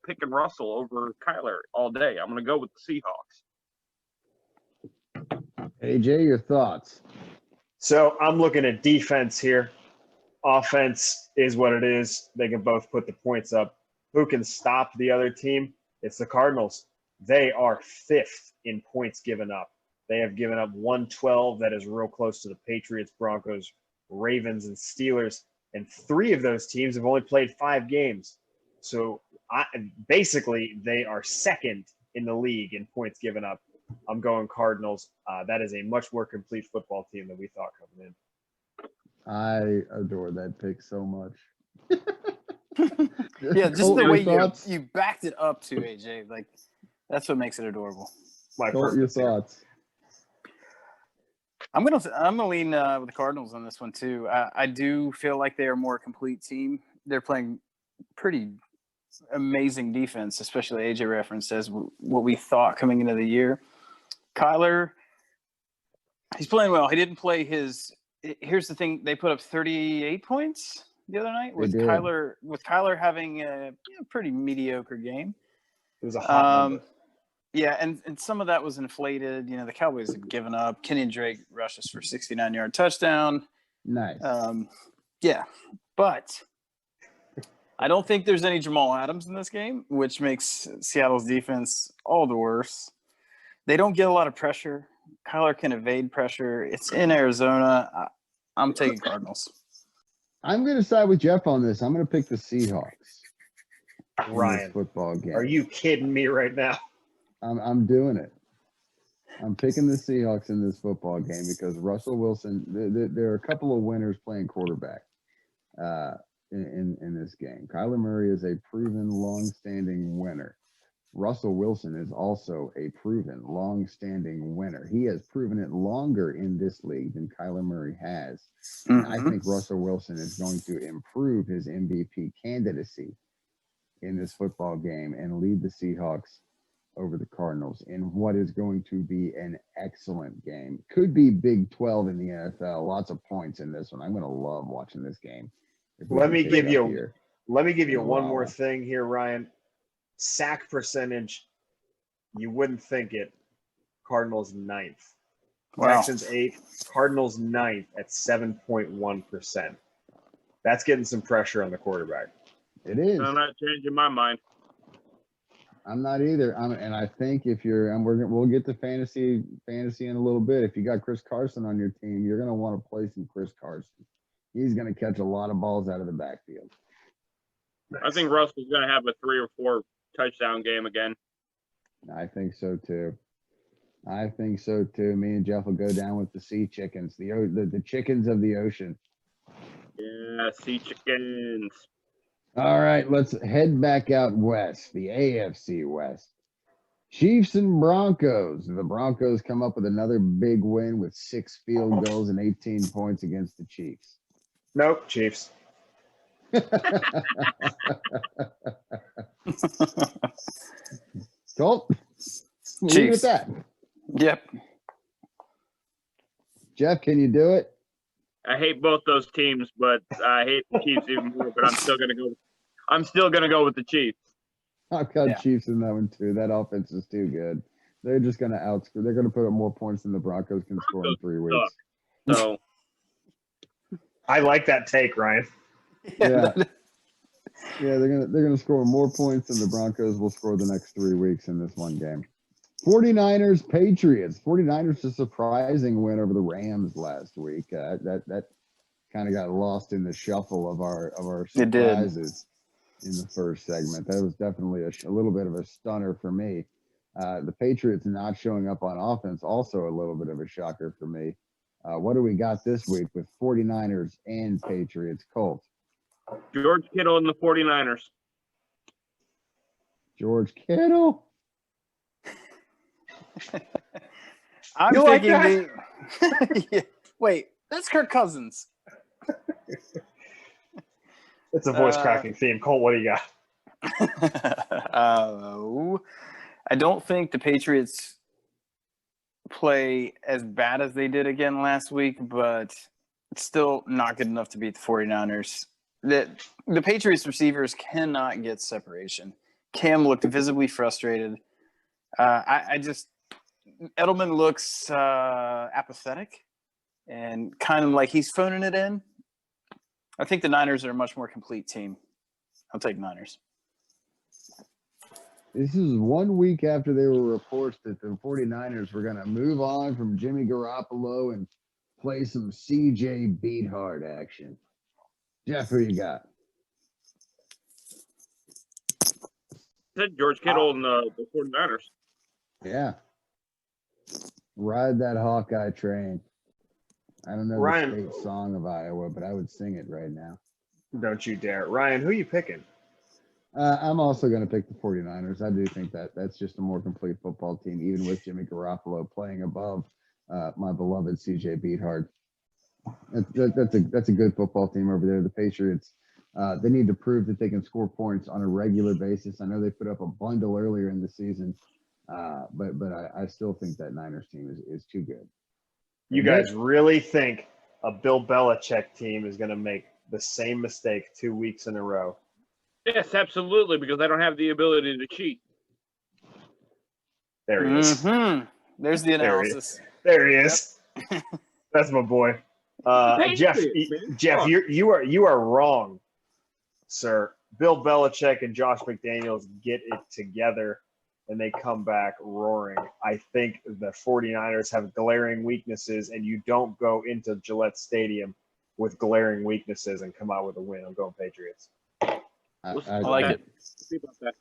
picking Russell over Kyler all day. I'm going to go with the Seahawks. AJ, your thoughts? So I'm looking at defense here. Offense is what it is. They can both put the points up. Who can stop the other team? It's the Cardinals. They are 5th in points given up. They have given up 112. That is real close to the Patriots, Broncos, Ravens, and Steelers. And 3 of those teams have only played 5 games. So basically, they are 2nd in the league in points given up. I'm going Cardinals. That is a much more complete football team than we thought coming in. I adore that pick so much. Yeah, just the way you backed it up to AJ, like that's what makes it adorable. Your thoughts? I'm gonna lean with the Cardinals on this one too. I do feel like they are a more complete team. They're playing pretty amazing defense, especially AJ referenced as what we thought coming into the year. Kyler, he's playing well. He didn't play his. Here's the thing: they put up 38 points the other night with Kyler. With Kyler having a pretty mediocre game. It was a hot number. Yeah, and some of that was inflated. You know, the Cowboys had given up. Kenyon Drake rushes for 69-yard touchdown. Nice. Yeah, but I don't think there's any Jamal Adams in this game, which makes Seattle's defense all the worse. They don't get a lot of pressure. Kyler can evade pressure. It's in Arizona. I'm taking Cardinals. I'm going to side with Jeff on this. I'm going to pick the Seahawks in this Ryan, football game. are you kidding me right now? I'm doing it. I'm picking the Seahawks in this football game because Russell Wilson. There are a couple of winners playing quarterback in this game. Kyler Murray is a proven, long-standing winner. Russell Wilson is also a proven, long-standing winner. He has proven it longer in this league than Kyler Murray has. And I think Russell Wilson is going to improve his MVP candidacy in this football game and lead the Seahawks over the Cardinals in what is going to be an excellent game. Could be Big 12 in the NFL. Lots of points in this one. I'm going to love watching this game. Let me give you one more thing here, Ryan. Sack percentage, you wouldn't think it. Cardinals 9th. Wow. Texans 8th. Cardinals 9th at 7.1%. That's getting some pressure on the quarterback. It is. I'm not changing my mind. I'm not either. And I think if you're, and we'll get to fantasy in a little bit. If you got Chris Carson on your team, you're going to want to play some Chris Carson. He's going to catch a lot of balls out of the backfield. I think Russell's going to have a 3 or 4 touchdown game again. I think so too. Me and Jeff will go down with the sea chickens, the chickens of the ocean. Yeah, sea chickens. All right, let's head back out west, the AFC West. Chiefs and Broncos. The Broncos come up with another big win with 6 field goals and 18 points against the Chiefs. Nope, Chiefs. Colt, leave it at that. Yep. Jeff, can you do it? I hate both those teams, but I hate the Chiefs even more. But I'm still gonna go with the Chiefs. I've got Chiefs in that one too. That offense is too good. They're just gonna outscore. They're gonna put up more points than the Broncos can score in 3 weeks. So I like that take, Ryan. Yeah. Yeah, they're gonna score more points than the Broncos will score the next 3 weeks in this one game. 49ers, Patriots. 49ers a surprising win over the Rams last week. That kind of got lost in the shuffle of our surprises in the first segment. That was definitely a little bit of a stunner for me. The Patriots not showing up on offense, also a little bit of a shocker for me. What do we got this week with 49ers and Patriots? Colts. George Kittle and the 49ers. George Kittle. I'm You thinking like yeah. Wait, that's Kirk Cousins. It's a voice cracking theme. Colt, what do you got? I don't think the Patriots play as bad as they did again last week, but it's still not good enough to beat the 49ers. The Patriots receivers cannot get separation. Cam looked visibly frustrated. Edelman looks apathetic and kind of like he's phoning it in. I think the Niners are a much more complete team. I'll take Niners. This is 1 week after there were reports that the 49ers were going to move on from Jimmy Garoppolo and play some CJ Beathard action. Jeff, who you got? Said George Kittle and the 49ers. Yeah. Ride that Hawkeye train. I don't know Ryan, the state song of Iowa, but I would sing it right now. Don't you dare. Ryan, who are you picking? I'm also going to pick the 49ers. I do think that's just a more complete football team, even with Jimmy Garoppolo playing above my beloved CJ Beathard. That's a good football team over there. The Patriots, they need to prove that they can score points on a regular basis. I know they put up a bundle earlier in the season, but I still think that Niners team is too good. You guys really think a Bill Belichick team is going to make the same mistake 2 weeks in a row? Yes, absolutely, because they don't have the ability to cheat. There he is. Mm-hmm. There's the analysis. There he is. Yep. That's my boy. Jeff, you are wrong, sir. Bill Belichick and Josh McDaniels get it together, and they come back roaring. I think the 49ers have glaring weaknesses, and you don't go into Gillette Stadium with glaring weaknesses and come out with a win. I'm going Patriots. I like it. See about that.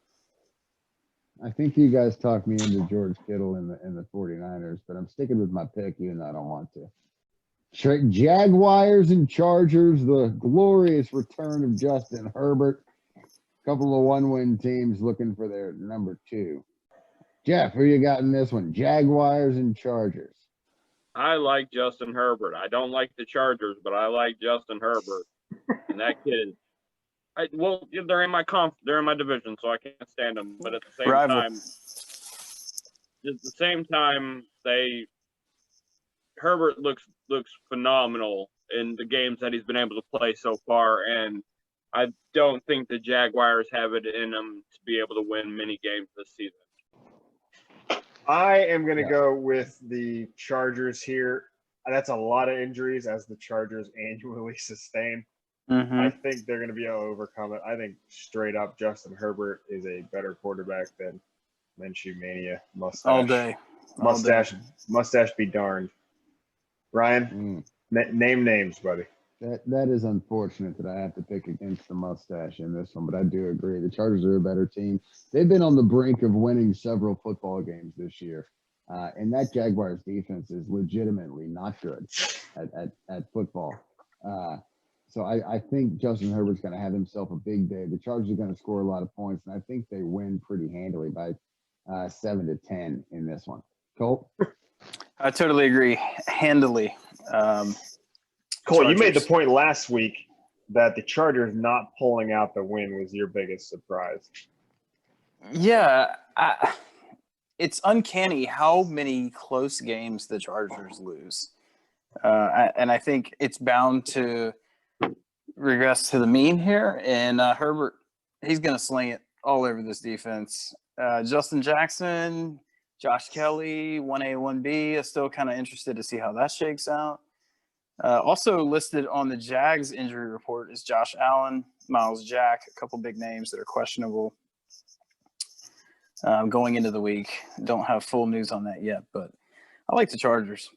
I think you guys talked me into George Kittle in the 49ers, but I'm sticking with my pick even though I don't want to. Jaguars and Chargers, the glorious return of Justin Herbert. Couple of one-win teams looking for their number 2. Jeff, who you got in this one? Jaguars and Chargers. I like Justin Herbert. I don't like the Chargers, but I like Justin Herbert. And that kid, they're in my they're in my division, so I can't stand them. But at the same time, Herbert looks phenomenal in the games that he's been able to play so far, and I don't think the Jaguars have it in them to be able to win many games this season. I am going to go with the Chargers here. That's a lot of injuries as the Chargers annually sustain. Mm-hmm. I think they're going to be able to overcome it. I think straight up Justin Herbert is a better quarterback than Minshew Mania. All day. Mustache be darned. Ryan, name names, buddy. That is unfortunate that I have to pick against the mustache in this one, but I do agree. The Chargers are a better team. They've been on the brink of winning several football games this year. And that Jaguars defense is legitimately not good at football. So I think Justin Herbert's going to have himself a big day. The Chargers are going to score a lot of points, and I think they win pretty handily by 7-10 in this one. Colt? I totally agree. Handily. Cole, Chargers. You made the point last week that the Chargers not pulling out the win was your biggest surprise. Yeah. It's uncanny how many close games the Chargers lose. And I think it's bound to regress to the mean here. And Herbert, he's going to sling it all over this defense. Justin Jackson, Josh Kelly, 1A, 1B. I'm still kind of interested to see how that shakes out. Also listed on the Jags injury report is Josh Allen, Miles Jack, a couple big names that are questionable going into the week. Don't have full news on that yet, but I like the Chargers.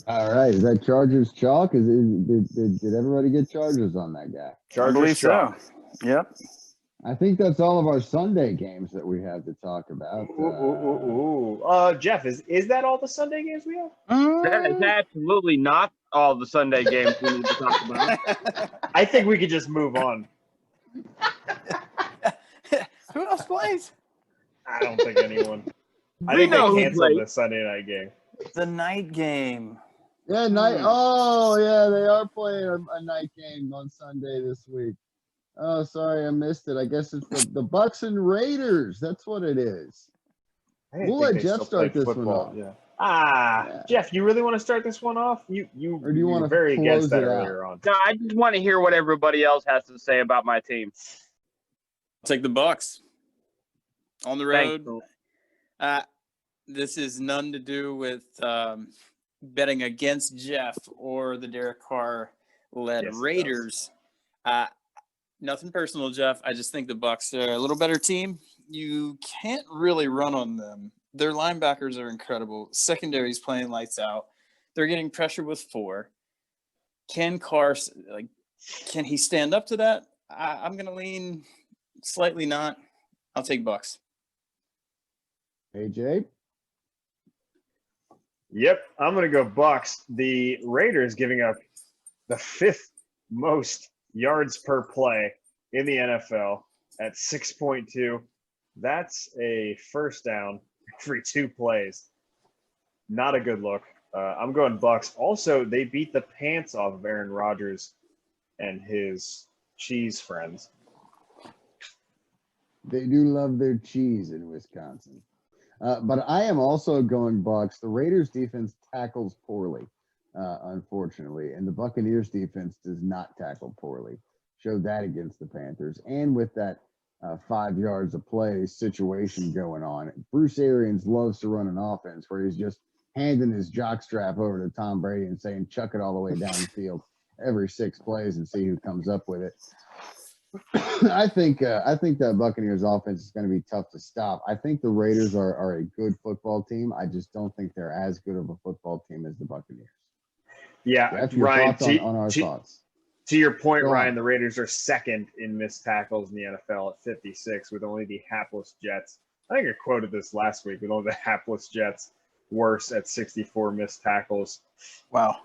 All right. Is that Chargers chalk? Did everybody get Chargers on that guy? I believe so. Yep. I think that's all of our Sunday games that we have to talk about. Jeff, is that all the Sunday games we have? That is absolutely not all the Sunday games we need to talk about. I think we could just move on. Who else plays? I don't think anyone. I We think know they who canceled plays. the Sunday night game. The night game. Yeah, night. Oh, yeah, they are playing a night game on Sunday this week. Oh, sorry, I missed it. I guess it's the Bucks and Raiders. That's what it is. We'll let Jeff start this one off. Yeah. Jeff, you really want to start this one off? You Or do you want were to very against close that it out? earlier on. No, I just want to hear what everybody else has to say about my team. Take the Bucks on the road. Thanks. This is none to do with betting against Jeff or the Derek Carr-led Yes, it Raiders. Nothing personal, Jeff. I just think the Bucks are a little better team. You can't really run on them. Their linebackers are incredible. Secondary's playing lights out. They're getting pressure with 4. Can he stand up to that? I'm going to lean slightly not. I'll take Bucks. AJ? Yep, I'm going to go Bucks. The Raiders giving up the 5th most yards per play in the NFL at 6.2. That's a first down every 2 plays. Not a good look. I'm going Bucks. Also, they beat the pants off of Aaron Rodgers and his cheese friends. They do love their cheese in Wisconsin. But I am also going Bucks. The Raiders defense tackles poorly, unfortunately, and the Buccaneers defense does not tackle poorly. Showed that against the Panthers. And with that 5 yards of play situation going on, Bruce Arians loves to run an offense where he's just handing his jockstrap over to Tom Brady and saying, chuck it all the way down the field every 6 plays and see who comes up with it. I think that Buccaneers offense is going to be tough to stop. I think the Raiders are a good football team. I just don't think they're as good of a football team as the Buccaneers. Yeah, Jeff, your Ryan. thoughts on our thoughts? To your point, Go Ryan, on. the Raiders are second in missed tackles in the NFL at 56, with only the hapless Jets. I think I quoted this last week, with only the hapless Jets worse at 64 missed tackles. Wow.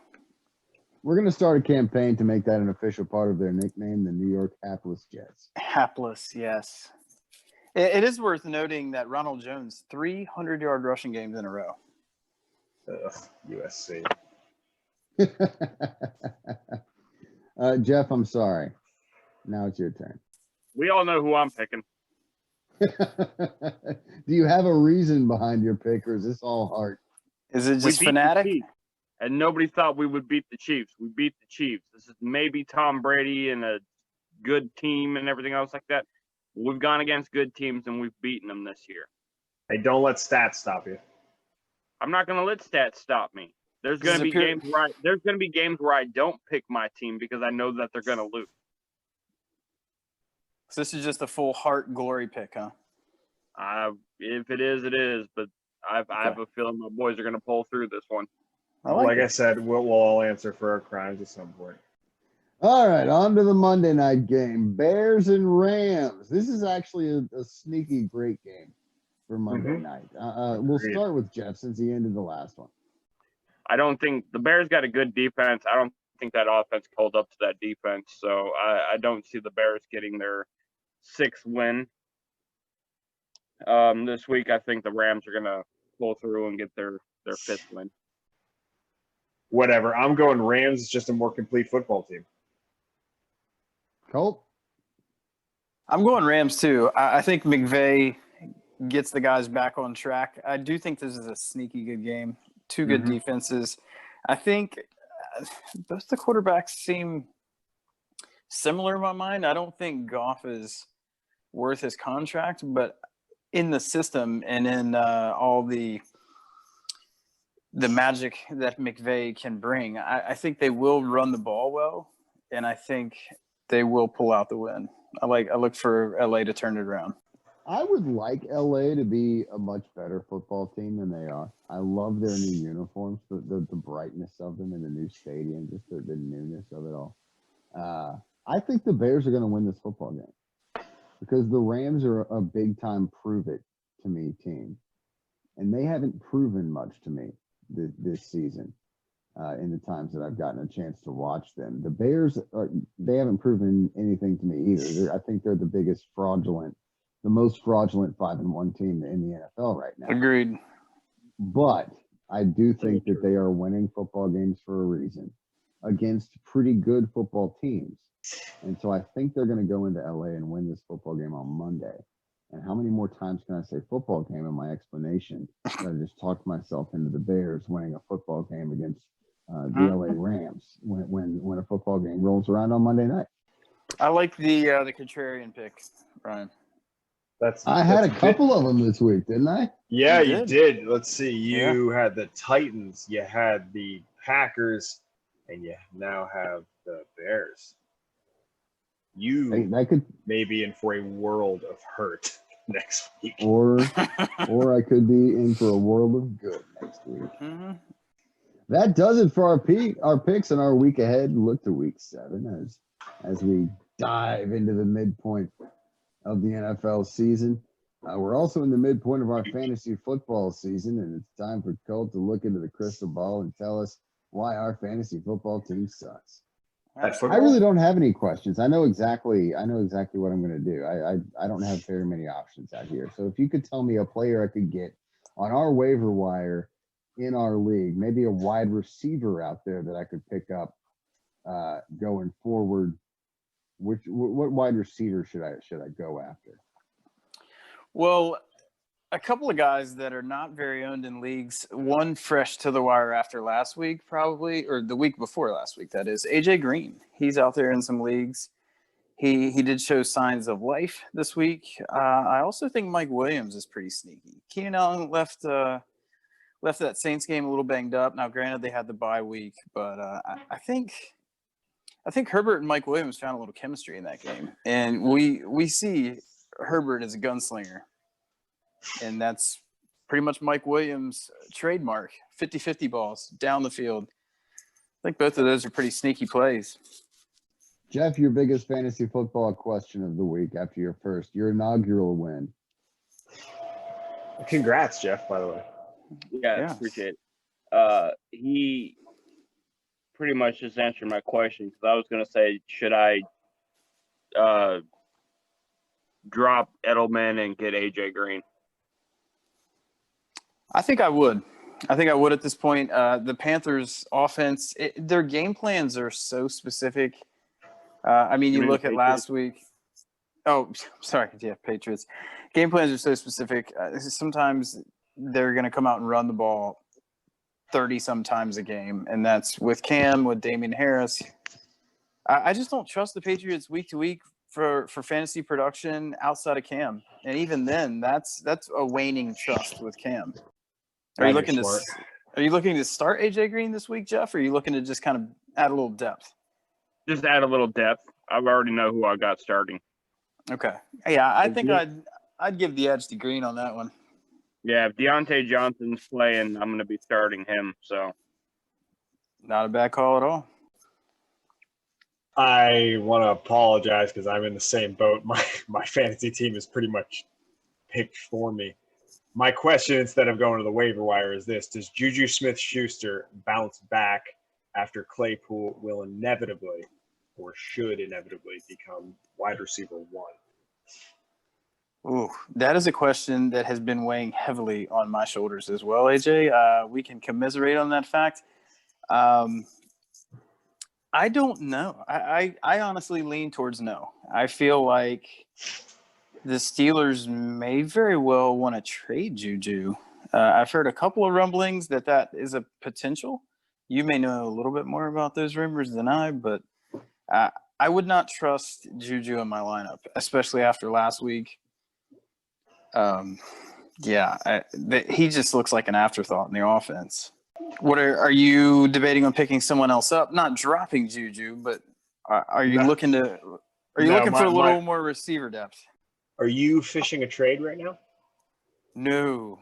We're going to start a campaign to make that an official part of their nickname, the New York Hapless Jets. Hapless, yes. It is worth noting that Ronald Jones, 300-yard rushing games in a row. USC. Jeff, I'm sorry. Now it's your turn. We all know who I'm picking. Do you have a reason behind your pick, or is this all heart? Is it We just beat the fanatic? Chiefs, and nobody thought we would beat the Chiefs. We beat the Chiefs. This is maybe Tom Brady and a good team and everything else like that. We've gone against good teams and we've beaten them this year. Hey, don't let stats stop you. I'm not going to let stats stop me. There's going to be games where I don't pick my team because I know that they're going to lose. So this is just a full heart glory pick, huh? If it is, it is. But I have a feeling my boys are going to pull through this one. Like I said, we'll all answer for our crimes at some point. All right, on to the Monday night game. Bears and Rams. This is actually a sneaky great game for Monday night. We'll start with Jeff since he ended the last one. I don't think the Bears got a good defense. I don't think that offense pulled up to that defense. So I don't see the Bears getting their 6th win this week. I think the Rams are going to pull through and get their 5th win. Whatever. I'm going Rams. It's just a more complete football team. Colt? I'm going Rams too. I think McVay gets the guys back on track. I do think this is a sneaky good game. Two good defenses. I think both the quarterbacks seem similar in my mind. I don't think Goff is worth his contract, but in the system and in all the magic that McVay can bring, I think they will run the ball well, and I think they will pull out the win. I look for LA to turn it around. I would like LA to be a much better football team than they are. I love their new uniforms, the brightness of them in the new stadium, just the newness of it all. I think the Bears are going to win this football game because the Rams are a big-time prove-it-to-me team, and they haven't proven much to me this season in the times that I've gotten a chance to watch them. The Bears, they haven't proven anything to me either. I think they're the most fraudulent 5-1 team in the NFL right now. Agreed. But I do think that they are winning football games for a reason against pretty good football teams. And so I think they're going to go into LA and win this football game on Monday. And how many more times can I say football game in my explanation that I just talked myself into the Bears winning a football game against the LA Rams when a football game rolls around on Monday night? I like the contrarian pick, Ryan. I had a couple of them this week, didn't I? Yeah, you did. Let's see. You had the Titans, you had the Packers, and you now have the Bears. You may be in for a world of hurt next week. Or I could be in for a world of good next week. Mm-hmm. That does it for our picks and our week ahead look to week 7 as we dive into the midpoint of the NFL season. We're also in the midpoint of our fantasy football season, and it's time for Colt to look into the crystal ball and tell us why our fantasy football team sucks. I really don't have any questions. I know exactly what I'm going to do. I don't have very many options out here. So if you could tell me a player I could get on our waiver wire in our league, maybe a wide receiver out there that I could pick up going forward, what wide receiver should I go after? Well, a couple of guys that are not very owned in leagues, one fresh to the wire after last week, probably, or the week before last week, that is, AJ Green. He's out there in some leagues. He did show signs of life this week. I also think Mike Williams is pretty sneaky. Keenan Allen left that Saints game a little banged up. Now, granted, they had the bye week, but I think I think Herbert and Mike Williams found a little chemistry in that game, and we see Herbert as a gunslinger, and that's pretty much Mike Williams' trademark: 50-50 balls down the field. I think both of those are pretty sneaky plays. Jeff, your biggest fantasy football question of the week after your inaugural win. Congrats, Jeff, by the way. Yeah, appreciate it. He pretty much just answered my question because I was going to say, should I drop Edelman and get AJ Green? I think I would. At this point. The Panthers' offense, their game plans are so specific. You look at last week. Oh, sorry. Yeah, Patriots. Game plans are so specific. Sometimes they're going to come out and run the ball 30-some times a game, and that's with Cam, with Damian Harris. I just don't trust the Patriots week to week for fantasy production outside of Cam. And even then, that's a waning trust with Cam. Are you looking to start AJ Green this week, Jeff, or are you looking to just kind of add a little depth? Just add a little depth. I already know who I got starting. Okay. Yeah, I think I'd give the edge to Green on that one. Yeah, if Deontay Johnson's playing, I'm going to be starting him. So, not a bad call at all. I want to apologize because I'm in the same boat. My fantasy team is pretty much picked for me. My question, instead of going to the waiver wire, is this: does Juju Smith-Schuster bounce back after Claypool will inevitably, or should inevitably, become wide receiver 1? Ooh, that is a question that has been weighing heavily on my shoulders as well, AJ. We can commiserate on that fact. I don't know. I honestly lean towards no. I feel like the Steelers may very well want to trade Juju. I've heard a couple of rumblings that is a potential. You may know a little bit more about those rumors than I, but I would not trust Juju in my lineup, especially after last week. He just looks like an afterthought in the offense. What are you debating on picking someone else up? Not dropping Juju, but are you looking for a little more receiver depth? Are you fishing a trade right now? No.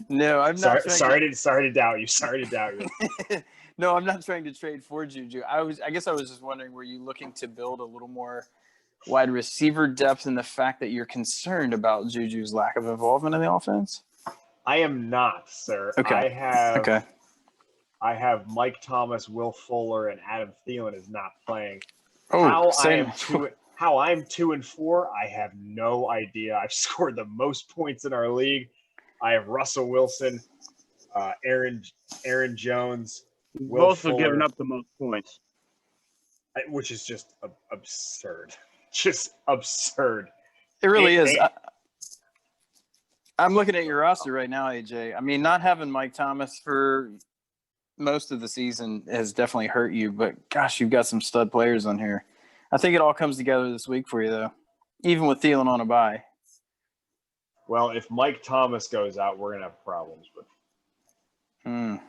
No, I'm not. Sorry to doubt you. Sorry to doubt you. No, I'm not trying to trade for Juju. I guess I was just wondering, were you looking to build a little more wide receiver depth in the fact that you're concerned about Juju's lack of involvement in the offense? I am not, sir. Okay. I have Mike Thomas, Will Fuller, and Adam Thielen is not playing. Oh, How I'm 2-4, I have no idea. I've scored the most points in our league. I have Russell Wilson, Aaron Jones, Will both Fuller, have given up the most points, which is just absurd. Just absurd. It really is. I'm looking at your roster right now, AJ. I mean, not having Mike Thomas for most of the season has definitely hurt you, but gosh, you've got some stud players on here. I think it all comes together this week for you, though, even with Thielen on a bye. Well, if Mike Thomas goes out, we're going to have problems. But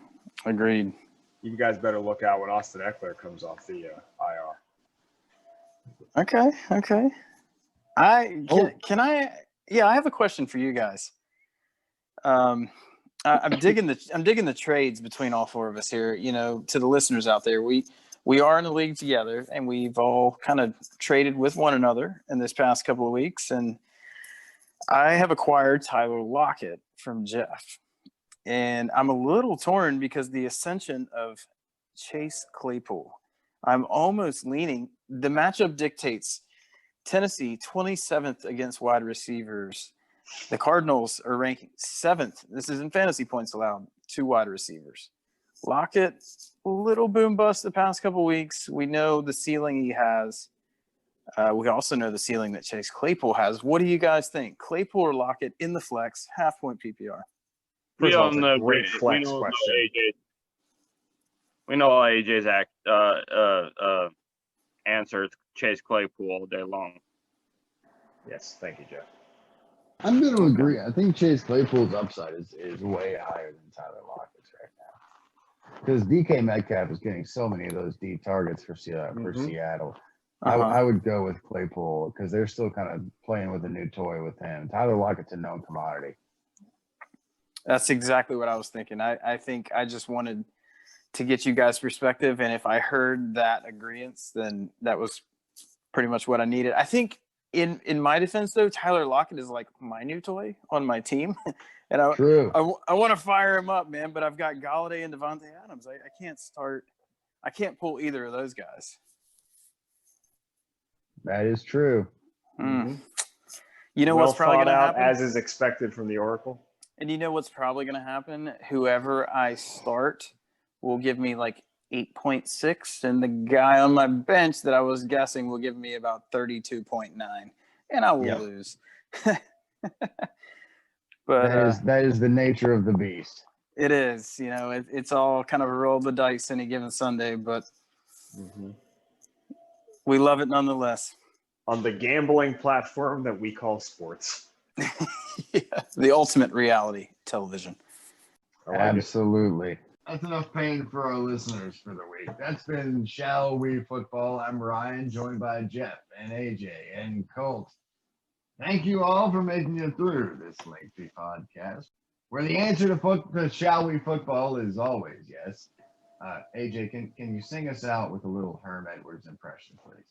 Agreed. You guys better look out when Austin Eckler comes off the IR. Okay. I have a question for you guys. I'm digging the trades between all four of us here. You know, to the listeners out there, we are in the league together, and we've all kind of traded with one another in this past couple of weeks. And I have acquired Tyler Lockett from Jeff, and I'm a little torn because the ascension of Chase Claypool. I'm almost leaning. The matchup dictates Tennessee 27th against wide receivers. The Cardinals are ranking 7th. This is in fantasy points allowed, 2 wide receivers. Lockett, a little boom bust the past couple weeks. We know the ceiling he has. We also know the ceiling that Chase Claypool has. What do you guys think? Claypool or Lockett in the flex, half-point PPR? We don't know. Great flex question. We know AJ's answer is Chase Claypool all day long. Yes, thank you, Jeff. I'm going to agree. I think Chase Claypool's upside is way higher than Tyler Lockett's right now. because DK Metcalf is getting so many of those deep targets for Mhm. Seattle. Uh-huh. I would go with Claypool because they're still kind of playing with a new toy with him. Tyler Lockett's a known commodity. That's exactly what I was thinking. I think I just wanted to get you guys' perspective, and if I heard that agreement, then that was pretty much what I needed. I think in my defense, though, Tyler Lockett is like my new toy on my team, and True. I want to fire him up, man. But I've got Galladay and Devontae Adams. I can't start. I can't pull either of those guys. That is true. Mm. You know Well what's probably thought going to out, happen? as is expected from the Oracle. And you know what's probably going to happen? Whoever I start will give me like 8.6, and the guy on my bench that I was guessing will give me about 32.9, and I will Yep. lose. But That is the nature of the beast. it is, it's all kind of a roll of the dice any given Sunday, but we love it nonetheless. On the gambling platform that we call sports. Yeah, the ultimate reality television. I like Absolutely. That's enough pain for our listeners for the week. That's been Shall We Football. I'm Ryan, joined by Jeff and AJ and Colt. Thank you all for making it through this lengthy podcast, where the answer to Shall We Football is always yes. AJ, can you sing us out with a little Herm Edwards impression, please?